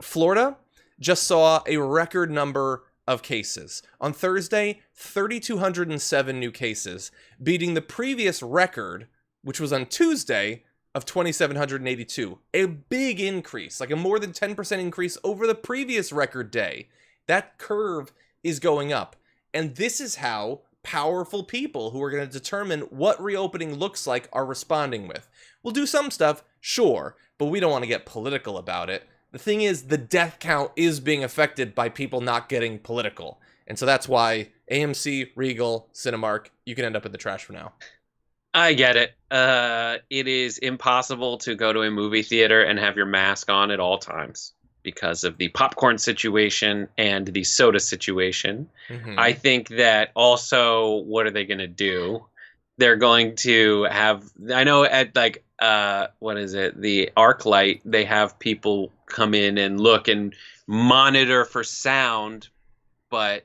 Florida just saw a record number of cases. On Thursday, 3,207 new cases, beating the previous record, which was on Tuesday, of 2,782. A big increase, like a more than 10% increase over the previous record day. That curve is going up. And this is how powerful people who are going to determine what reopening looks like are responding with. We'll do some stuff, sure, but we don't want to get political about it. The thing is, the death count is being affected by people not getting political. And so that's why AMC, Regal, Cinemark, you can end up in the trash for now. I get it. It is impossible to go to a movie theater and have your mask on at all times because of the popcorn situation and the soda situation. Mm-hmm. I think that also, what are they going to do? They're going to have, I know at like, what is it? The ArcLight, they have people come in and look and monitor for sound, but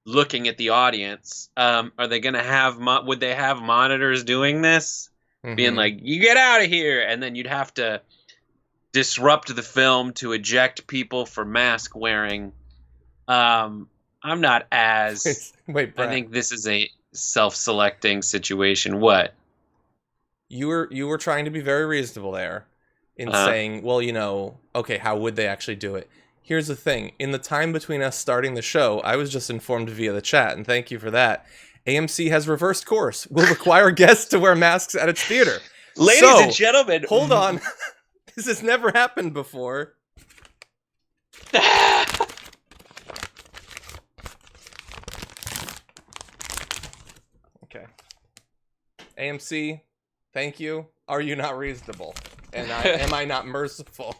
looking at the audience, are they going to have, would they have monitors doing this? Mm-hmm. Being like, you get out of here. And then you'd have to disrupt the film to eject people for mask wearing. I'm not as, wait, Brett. I think this is a self-selecting situation. What? You were trying to be very reasonable there in saying, well, you know, okay, how would they actually do it? Here's the thing. In the time between us starting the show, I was just informed via the chat, and thank you for that. AMC has reversed course. Will require guests to wear masks at its theater. Ladies and gentlemen. Hold on. This has never happened before. Okay. AMC, thank you. Are you not reasonable? And am I not merciful?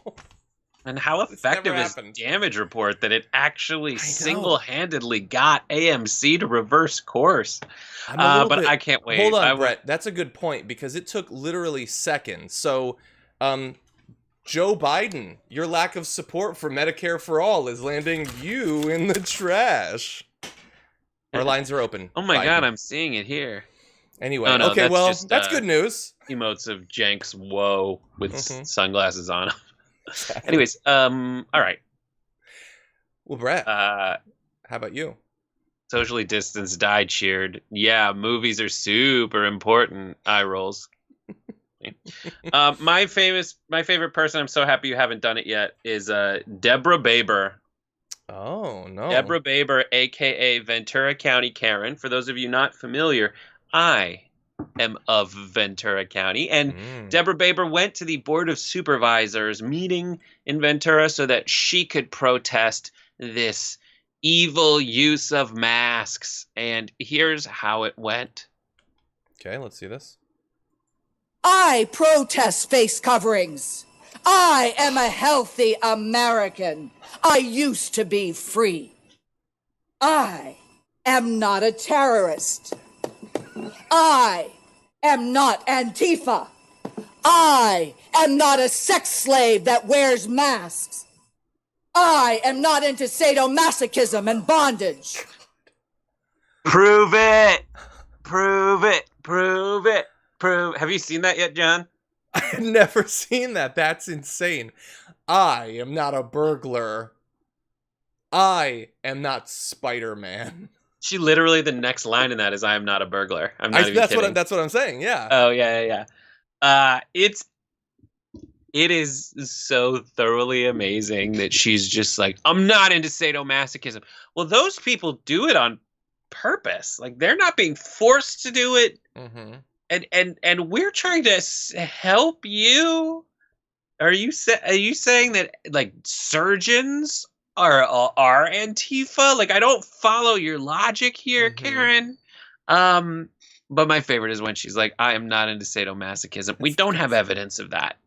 And how effective is Damage Report that it actually single-handedly got AMC to reverse course? But I can't wait. Hold on, Brett. That's a good point because it took literally seconds. So, Joe Biden, your lack of support for Medicare for All is landing you in the trash. Our lines are open. Oh my Biden. God, I'm seeing it here. Anyway, okay, well, that's good news. Emotes of Jenks whoa with sunglasses on. Anyways, all right. Well, Brett, how about you? Socially distanced, die cheered. Yeah, movies are super important. Eye rolls. My favorite person, I'm so happy you haven't done it yet, is Deborah Baber. Oh, no. Deborah Baber, a.k.a. Ventura County Karen. For those of you not familiar, I am of Ventura County. And Deborah Baber went to the Board of Supervisors meeting in Ventura so that she could protest this evil use of masks. And here's how it went. Okay, let's see this. I protest face coverings. I am a healthy American. I used to be free. I am not a terrorist. I am not Antifa. I am not a sex slave that wears masks. I am not into sadomasochism and bondage. Prove it. Prove it. Prove it. Prove. Have you seen that yet, John? I've never seen that. That's insane. I am not a burglar. I am not Spider-Man. She literally, the next line in that is, "I am not a burglar." I'm not even kidding. That's what I'm saying. Yeah. Oh yeah. It is so thoroughly amazing that she's just like, "I'm not into sadomasochism." Well, those people do it on purpose. Like, they're not being forced to do it. Mm-hmm. And we're trying to help you. Are you saying that, like, surgeons are Antifa? Like, I don't follow your logic here, Karen. But my favorite is when she's like, "I am not into sadomasochism." We don't have evidence of that.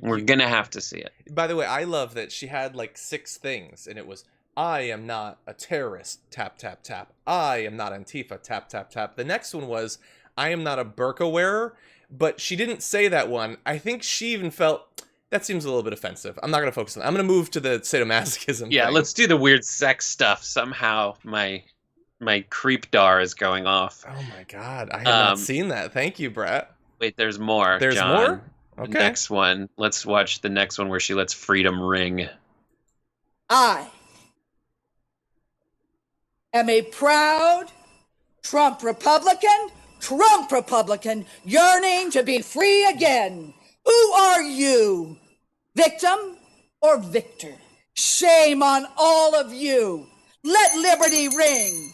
We're gonna have to see it. By the way, I love that she had like 6 things, and it was, "I am not a terrorist, tap, tap, tap. I am not Antifa, tap, tap, tap." The next one was, "I am not a burqa wearer," but she didn't say that one. I think she even felt, that seems a little bit offensive. I'm not going to focus on that. I'm going to move to the sadomasochism Yeah, thing. let's do the weird sex stuff. Somehow my creep dar is going off. Oh my God, I have not seen that. Thank you, Brett. Wait, there's more. There's John. more? The Okay. next one. Let's watch the next one where she lets freedom ring. I am a proud Trump Republican, yearning to be free again. Who are you? Victim or victor? Shame on all of you. Let liberty ring.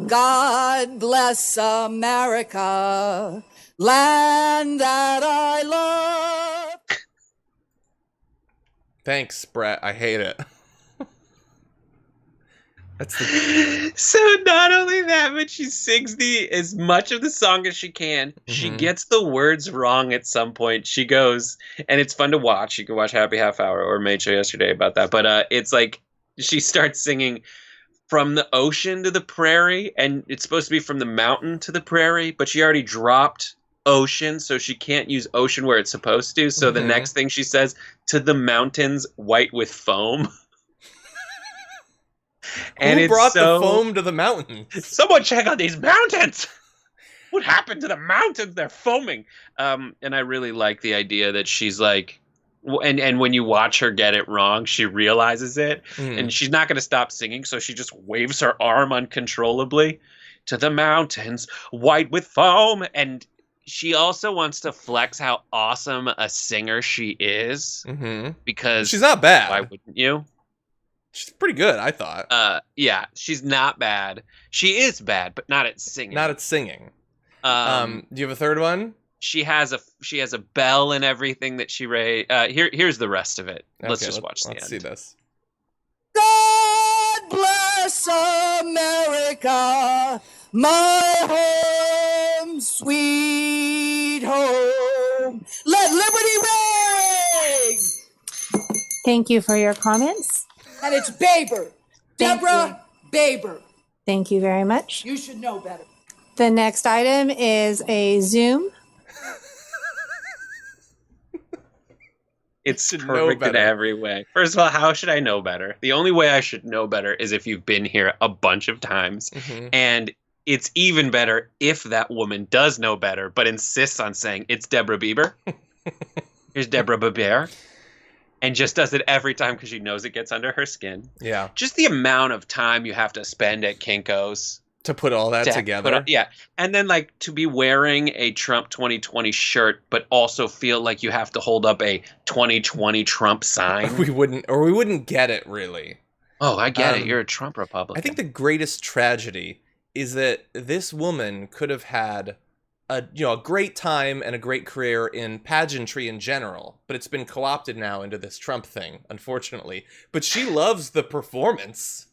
God bless America, land that I love. Thanks, Brett. I hate it. That's So not only that, but she sings as much of the song as she can. She gets the words wrong at some point. She goes, and it's fun to watch. You can watch Happy Half Hour or Made Show yesterday about that. But it's like she starts singing from the ocean to the prairie, and it's supposed to be from the mountain to the prairie, but she already dropped ocean, so she can't use ocean where it's supposed to. So the next thing she says, "To the mountains white with foam." And who brought the foam to the mountains? Someone check on these mountains. What happened to the mountains? They're foaming. And I really like the idea that she's like, and when you watch her get it wrong, she realizes it, and she's not going to stop singing, so she just waves her arm uncontrollably. "To the mountains white with foam." And she also wants to flex how awesome a singer she is, because she's not bad. Why wouldn't you? She's pretty good, I thought. Yeah, she's not bad. She is bad, but not at singing. Not at singing. Do you have a third one? She has a bell and everything that she raised. Here's the rest of it. Let's just watch the end. Let's see this. God bless America, my home, sweet home. Let liberty ring. Thank you for your comments. And it's Baber. Thank Deborah Baber. Thank you very much. You should know better. The next item is a Zoom. It's perfect in every way. First of all, how should I know better? The only way I should know better is if you've been here a bunch of times. And it's even better if that woman does know better, but insists on saying it's Deborah Bieber. Here's Deborah Bieber. And just does it every time because she knows it gets under her skin. Yeah. Just the amount of time you have to spend at Kinko's to put all that together. Yeah. And then, like, to be wearing a Trump 2020 shirt, but also feel like you have to hold up a 2020 Trump sign. We wouldn't get it, really. Oh, I get it. You're a Trump Republican. I think the greatest tragedy is that this woman could have had a great time and a great career in pageantry in general, but it's been co-opted now into this Trump thing, unfortunately. But she loves the performance.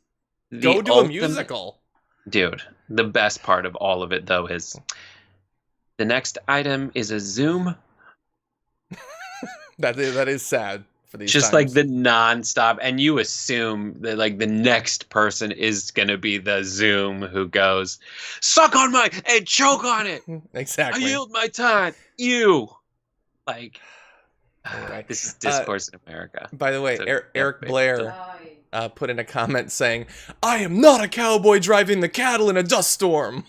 Go do a musical. Dude, the best part of all of it, though, is the next item is a Zoom. That is sad for these just times. Like the nonstop, and you assume that like the next person is gonna be the Zoom who goes, "Suck on my and choke on it." Exactly. I yield my time. You like anyway, this is discourse in America. By the way, Eric Blair put in a comment saying, "I am not a cowboy driving the cattle in a dust storm."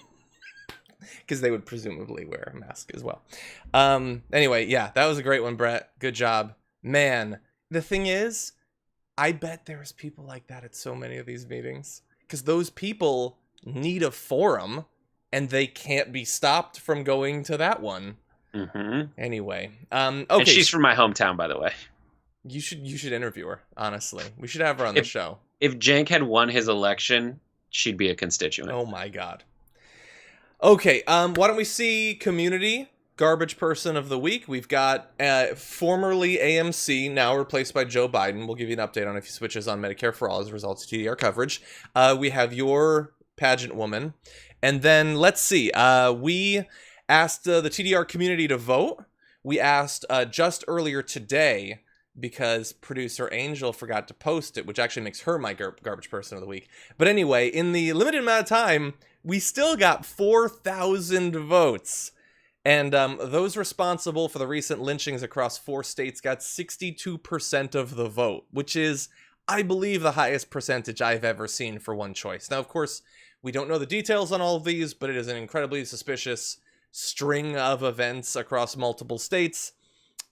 Because they would presumably wear a mask as well. Anyway, yeah, that was a great one, Brett. Good job. Man, the thing is, I bet there's people like that at so many of these meetings. Because those people need a forum, and they can't be stopped from going to that one. Mm-hmm. Anyway, okay. And she's from my hometown, by the way. You should interview her, honestly. We should have her on the show. If Cenk had won his election, she'd be a constituent. Oh my God. Okay, why don't we see community garbage person of the week? We've got formerly AMC, now replaced by Joe Biden. We'll give you an update on if he switches on Medicare for All as a result of TDR coverage. We have your pageant woman. And then, let's see, we asked the TDR community to vote. We asked just earlier today, because producer Angel forgot to post it, which actually makes her my garbage person of the week. But anyway, in the limited amount of time, we still got 4,000 votes. And those responsible for the recent lynchings across 4 states got 62% of the vote, which is, I believe, the highest percentage I've ever seen for one choice. Now, of course, we don't know the details on all of these, but it is an incredibly suspicious string of events across multiple states.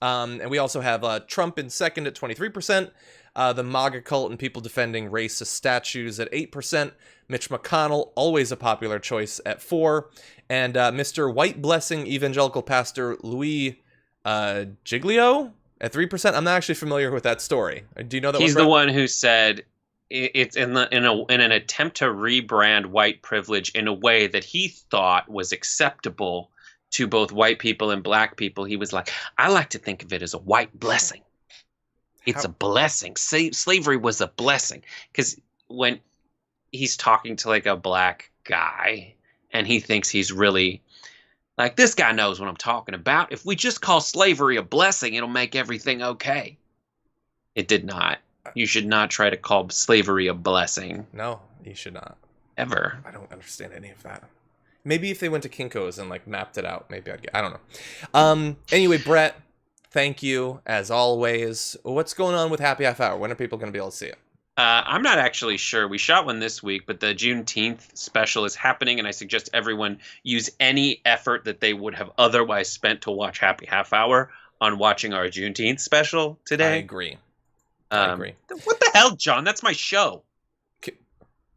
And we also have Trump in second at 23%, the MAGA cult and people defending racist statues at 8%, Mitch McConnell, always a popular choice, at 4%, and Mr. White Blessing evangelical pastor Louis Giglio at 3%. I'm not actually familiar with that story. Do you know that? He's the one who said it's in an attempt to rebrand white privilege in a way that he thought was acceptable to both white people and black people. He was like, I like to think of it as a white blessing. It's a blessing. Slavery was a blessing. Because when he's talking to like a black guy and he thinks he's really like, this guy knows what I'm talking about. If we just call slavery a blessing, it'll make everything okay. It did not. You should not try to call slavery a blessing. No, you should not. Ever. I don't understand any of that. Maybe if they went to Kinko's and like mapped it out, maybe I'd get, I don't know. Anyway, Brett, thank you as always. What's going on with Happy Half Hour? When are people going to be able to see it? I'm not actually sure. We shot one this week, but the Juneteenth special is happening, and I suggest everyone use any effort that they would have otherwise spent to watch Happy Half Hour on watching our Juneteenth special today. I agree. I agree. What the hell, John? That's my show.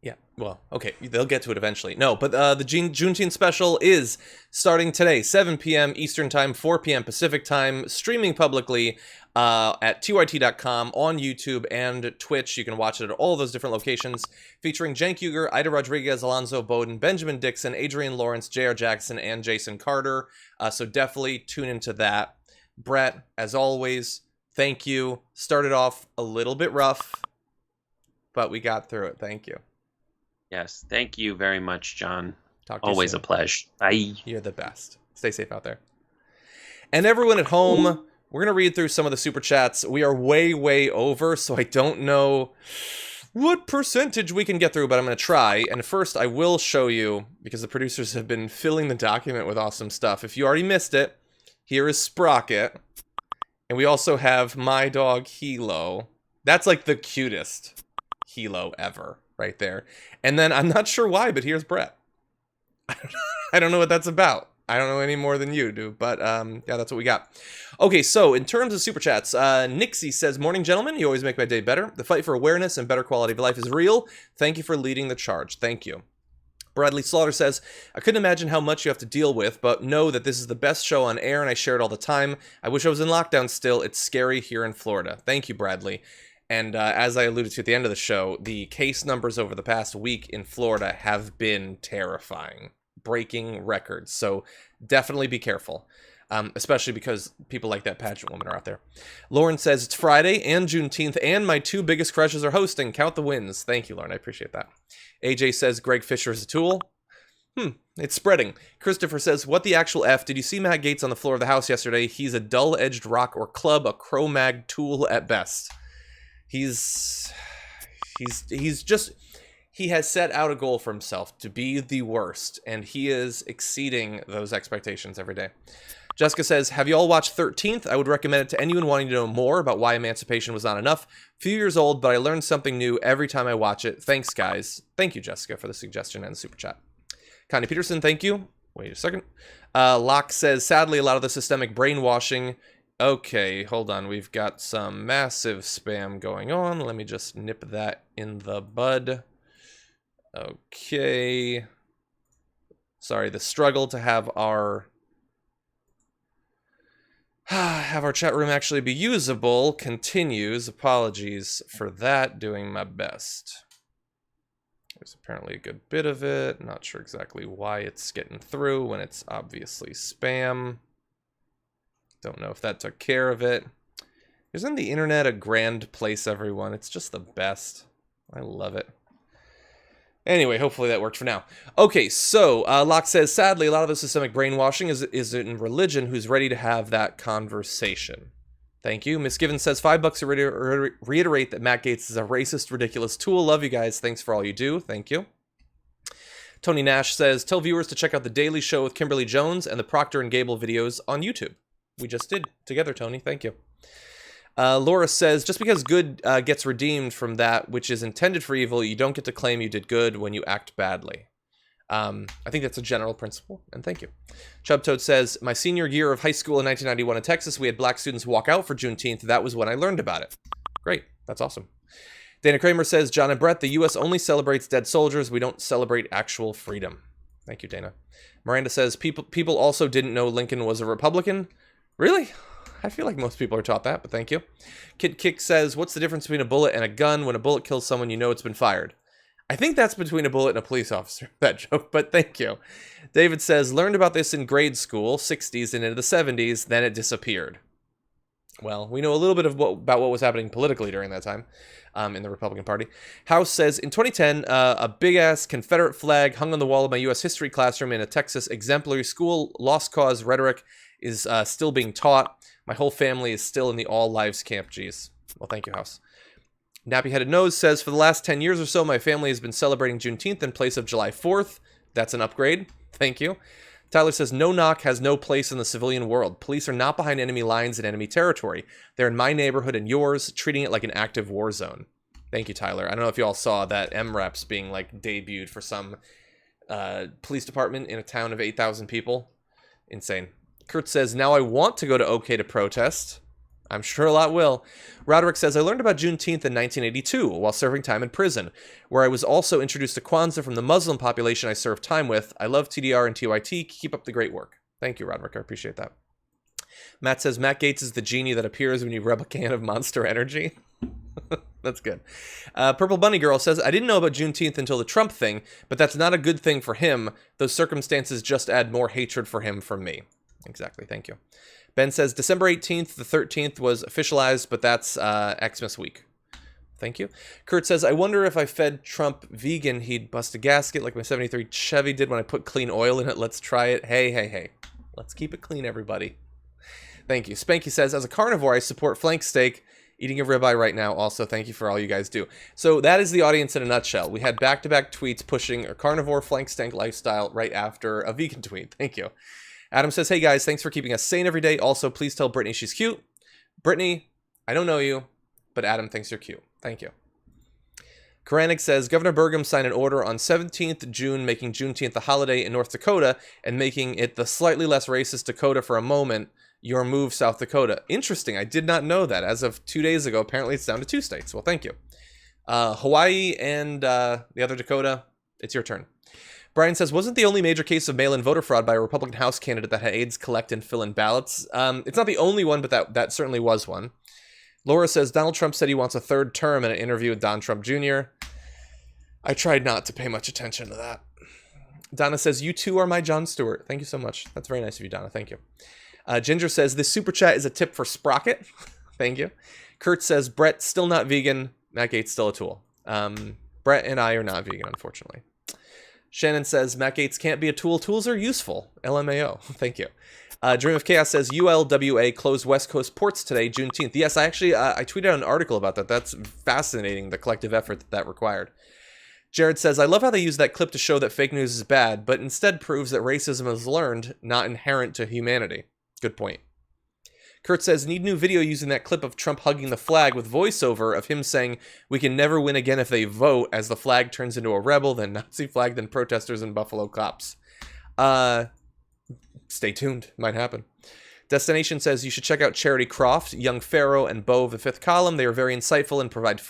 Yeah, well, okay, they'll get to it eventually. No, but the Juneteenth special is starting today, 7 p.m. Eastern Time, 4 p.m. Pacific Time, streaming publicly at tyt.com, on YouTube and Twitch. You can watch it at all those different locations, featuring Cenk Uygur, Ida Rodriguez, Alonzo Bowden, Benjamin Dixon, Adrian Lawrence, J.R. Jackson, and Jason Carter. So definitely tune into that. Brett, as always, thank you. Started off a little bit rough, but we got through it. Thank you. Yes, thank you very much, John. Talk to you Always soon. a pleasure. Bye. You're the best. Stay safe out there. And everyone at home, we're going to read through some of the super chats. We are way over, so I don't know what percentage we can get through, but I'm going to try. And first, I will show you, because the producers have been filling the document with awesome stuff. If you already missed it, here is Sprocket. And we also have my dog, Hilo. That's like the cutest Hilo ever. Right there. And then I'm not sure why, but here's Brett. I don't know what that's about. I don't know any more than you do, but yeah, that's what we got. Okay, so in terms of super chats, Nixie says, morning, gentlemen. You always make my day better. The fight for awareness and better quality of life is real. Thank you for leading the charge. Thank you. Bradley Slaughter says, I couldn't imagine how much you have to deal with, but know that this is the best show on air and I share it all the time. I wish I was in lockdown still. It's scary here in Florida. Thank you, Bradley. And as I alluded to at the end of the show, the case numbers over the past week in Florida have been terrifying, breaking records. So definitely be careful, especially because people like that pageant woman are out there. Lauren says, it's Friday and Juneteenth, and my 2 biggest crushes are hosting. Count the wins. Thank you, Lauren. I appreciate that. AJ says, Greg Fisher is a tool. It's spreading. Christopher says, what the actual F? Did you see Matt Gaetz on the floor of the House yesterday? He's a dull-edged rock or club, a Cro-Mag tool at best. He has set out a goal for himself to be the worst, and he is exceeding those expectations every day. Jessica says, have you all watched 13th? I would recommend it to anyone wanting to know more about why emancipation was not enough. Few years old, but I learned something new every time I watch it. Thanks, guys. Thank you, Jessica, for the suggestion and the super chat. Connie Peterson, thank you. Wait a second. Locke says, sadly, a lot of the systemic brainwashing. Okay, hold on. We've got some massive spam going on. Let me just nip that in the bud. Okay. Sorry, the struggle to have our chat room actually be usable continues. Apologies for that. Doing my best. There's apparently a good bit of it. Not sure exactly why it's getting through when it's obviously spam. Don't know if that took care of it. Isn't the internet a grand place, everyone? It's just the best. I love it. Anyway, hopefully that worked for now. Okay, so Locke says, sadly, a lot of the systemic brainwashing is in religion who's ready to have that conversation. Thank you. Miss Given says, $5 to reiterate that Matt Gaetz is a racist, ridiculous tool. Love you guys. Thanks for all you do. Thank you. Tony Nash says, tell viewers to check out The Daily Show with Kimberly Jones and the Procter & Gamble videos on YouTube. We just did together, Tony. Thank you. Laura says, just because good gets redeemed from that which is intended for evil, you don't get to claim you did good when you act badly. I think that's a general principle, and thank you. Chubtoad says, my senior year of high school in 1991 in Texas, we had black students walk out for Juneteenth. That was when I learned about it. Great. That's awesome. Dana Kramer says, John and Brett, the U.S. only celebrates dead soldiers. We don't celebrate actual freedom. Thank you, Dana. Miranda says, people also didn't know Lincoln was a Republican. Really? I feel like most people are taught that, but thank you. Kid Kick says, what's the difference between a bullet and a gun? When a bullet kills someone, you know it's been fired. I think that's between a bullet and a police officer, that joke, but thank you. David says, learned about this in grade school, 60s and into the 70s, then it disappeared. Well, we know a little bit about what was happening politically during that time in the Republican Party. House says, in 2010, a big-ass Confederate flag hung on the wall of my U.S. history classroom in a Texas exemplary school. Lost cause rhetoric is still being taught. My whole family is still in the All Lives camp. Geez. Well, thank you, House. Nappy-Headed Nose says, for the last 10 years or so, my family has been celebrating Juneteenth in place of July 4th. That's an upgrade. Thank you. Tyler says, no knock has no place in the civilian world. Police are not behind enemy lines in enemy territory. They're in my neighborhood and yours, treating it like an active war zone. Thank you, Tyler. I don't know if you all saw that MREPs being like debuted for some police department in a town of 8,000 people. Insane. Kurt says, now I want to go to OK to protest. I'm sure a lot will. Roderick says, I learned about Juneteenth in 1982 while serving time in prison, where I was also introduced to Kwanzaa from the Muslim population I served time with. I love TDR and TYT. Keep up the great work. Thank you, Roderick. I appreciate that. Matt says, Matt Gaetz is the genie that appears when you rub a can of Monster Energy. That's good. Purple Bunny Girl says, I didn't know about Juneteenth until the Trump thing, but that's not a good thing for him. Those circumstances just add more hatred for him from me. Exactly. Thank you. Ben says, December 18th, the 13th was officialized, but that's Xmas week. Thank you. Kurt says, I wonder if I fed Trump vegan, he'd bust a gasket like my 73 Chevy did when I put clean oil in it. Let's try it. Hey. Let's keep it clean, everybody. Thank you. Spanky says, as a carnivore, I support flank steak. Eating a ribeye right now. Also, thank you for all you guys do. So that is the audience in a nutshell. We had back-to-back tweets pushing a carnivore flank steak lifestyle right after a vegan tweet. Thank you. Adam says, hey guys, thanks for keeping us sane every day. Also, please tell Brittany she's cute. Brittany, I don't know you, but Adam thinks you're cute. Thank you. Koranik says, Governor Burgum signed an order on 17th June making Juneteenth a holiday in North Dakota and making it the slightly less racist Dakota for a moment. Your move, South Dakota. Interesting. I did not know that. As of 2 days ago, apparently it's down to 2 states. Well, thank you. Hawaii and the other Dakota, it's your turn. Brian says, wasn't the only major case of mail-in voter fraud by a Republican House candidate that had aides collect and fill in ballots? It's not the only one, but that certainly was one. Laura says, Donald Trump said he wants a third term in an interview with Don Trump Jr. I tried not to pay much attention to that. Donna says, you too are my Jon Stewart. Thank you so much. That's very nice of you, Donna. Thank you. Ginger says, this super chat is a tip for Sprocket. Thank you. Kurt says, Brett, still not vegan. Matt Gaetz, still a tool. Brett and I are not vegan, unfortunately. Shannon says, Matt Gaetz can't be a tool. Tools are useful. LMAO. Thank you. Dream of Chaos says, ULWA closed West Coast ports today, Juneteenth. Yes, I actually, I tweeted out an article about that. That's fascinating, the collective effort that required. Jared says, I love how they use that clip to show that fake news is bad, but instead proves that racism is learned, not inherent to humanity. Good point. Kurt says, need new video using that clip of Trump hugging the flag with voiceover of him saying, we can never win again if they vote, as the flag turns into a rebel, then Nazi flag, then protesters and Buffalo cops. Stay tuned. Might happen. Destination says, you should check out Charity Croft, Young Pharaoh, and Bo of the Fifth Column. They are very insightful and provide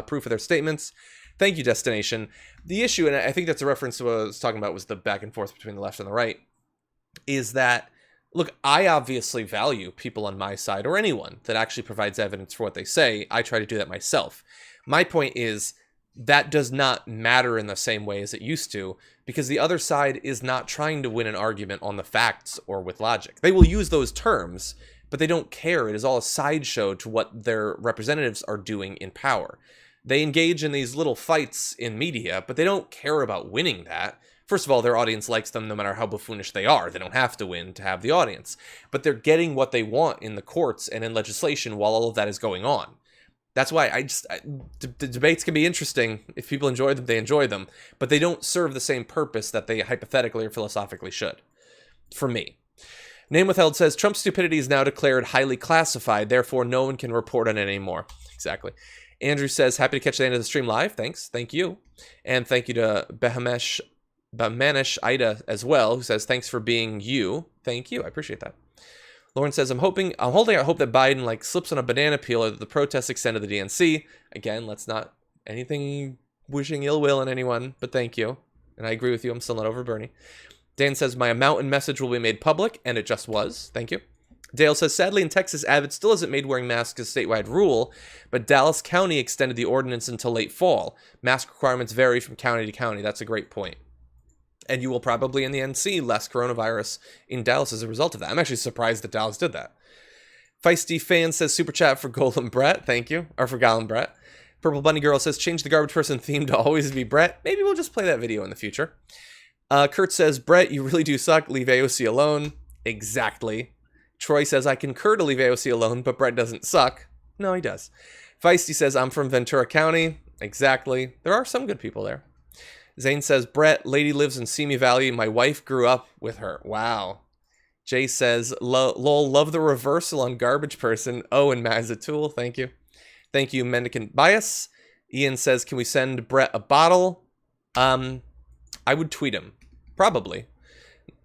proof of their statements. Thank you, Destination. The issue, and I think that's a reference to what I was talking about, was the back and forth between the left and the right, is that, look, I obviously value people on my side, or anyone that actually provides evidence for what they say. I try to do that myself. My point is that does not matter in the same way as it used to, because the other side is not trying to win an argument on the facts or with logic. They will use those terms, but they don't care. It is all a sideshow to what their representatives are doing in power. They engage in these little fights in media, but they don't care about winning that. First of all, their audience likes them no matter how buffoonish they are. They don't have to win to have the audience. But they're getting what they want in the courts and in legislation while all of that is going on. That's why the debates can be interesting. If people enjoy them, they enjoy them. But they don't serve the same purpose that they hypothetically or philosophically should. For me. Name Withheld says, Trump's stupidity is now declared highly classified, therefore no one can report on it anymore. Exactly. Andrew says, happy to catch the end of the stream live. Thanks. Thank you. And thank you to Manish Ida as well, who says, thanks for being you. Thank you. I appreciate that. Lauren says, I'm holding out hope that Biden slips on a banana peel or that the protests extend to the DNC. Again, let's not anything wishing ill will on anyone, but thank you. And I agree with you. I'm still not over Bernie. Dan says, my mountain message will be made public, and it just was. Thank you. Dale says, sadly in Texas, Abbott still hasn't made wearing masks a statewide rule, but Dallas County extended the ordinance until late fall. Mask requirements vary from county to county. That's a great point. And you will probably in the end see less coronavirus in Dallas as a result of that. I'm actually surprised that Dallas did that. Feisty Fan says, super chat for Golem Brett. Thank you. Or for Gollum Brett. Purple Bunny Girl says, change the garbage person theme to always be Brett. Maybe we'll just play that video in the future. Kurt says, Brett, you really do suck. Leave AOC alone. Exactly. Troy says, I concur to leave AOC alone, but Brett doesn't suck. No, he does. Feisty says, I'm from Ventura County. Exactly. There are some good people there. Zane says, Brett, lady lives in Simi Valley. My wife grew up with her. Wow. Jay says, lol, love the reversal on garbage person. Oh, and Matt is a tool. Thank you. Thank you, Mendicant Bias. Ian says, can we send Brett a bottle? I would tweet him. Probably.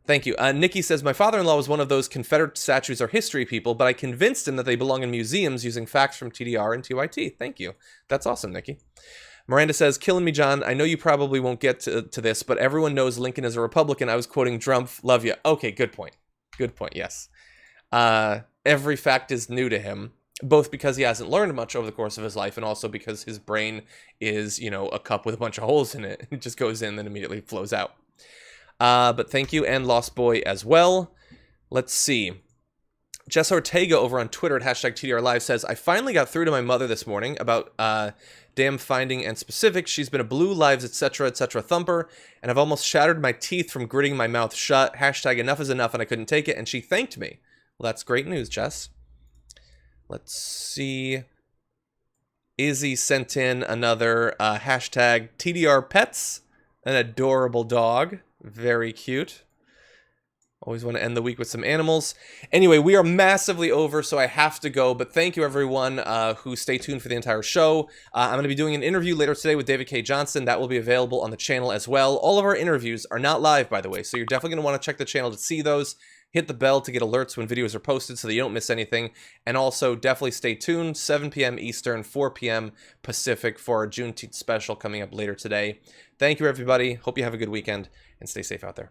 Thank you. Nikki says, my father-in-law was one of those Confederate statues or history people, but I convinced him that they belong in museums using facts from TDR and TYT. Thank you. That's awesome, Nikki. Miranda says, killing me, John. I know you probably won't get to this, but everyone knows Lincoln is a Republican. I was quoting Trump. Love you. Okay, good point. Good point, yes. Every fact is new to him, both because he hasn't learned much over the course of his life and also because his brain is, a cup with a bunch of holes in it. It just goes in and immediately flows out. But thank you, and Lost Boy as well. Let's see. Jess Ortega over on Twitter at #TDR Live says, I finally got through to my mother this morning about damn finding and specifics. She's been a blue lives, etc., thumper, and I've almost shattered my teeth from gritting my mouth shut. #enough is enough, and I couldn't take it, and she thanked me. Well, that's great news, Jess. Let's see. Izzy sent in another #TDR Pets, an adorable dog. Very cute. Always want to end the week with some animals. Anyway, we are massively over, so I have to go. But thank you, everyone, who stay tuned for the entire show. I'm going to be doing an interview later today with David K. Johnson. That will be available on the channel as well. All of our interviews are not live, by the way, so you're definitely going to want to check the channel to see those. Hit the bell to get alerts when videos are posted so that you don't miss anything. And also, definitely stay tuned. 7 p.m. Eastern, 4 p.m. Pacific for our Juneteenth special coming up later today. Thank you, everybody. Hope you have a good weekend, and stay safe out there.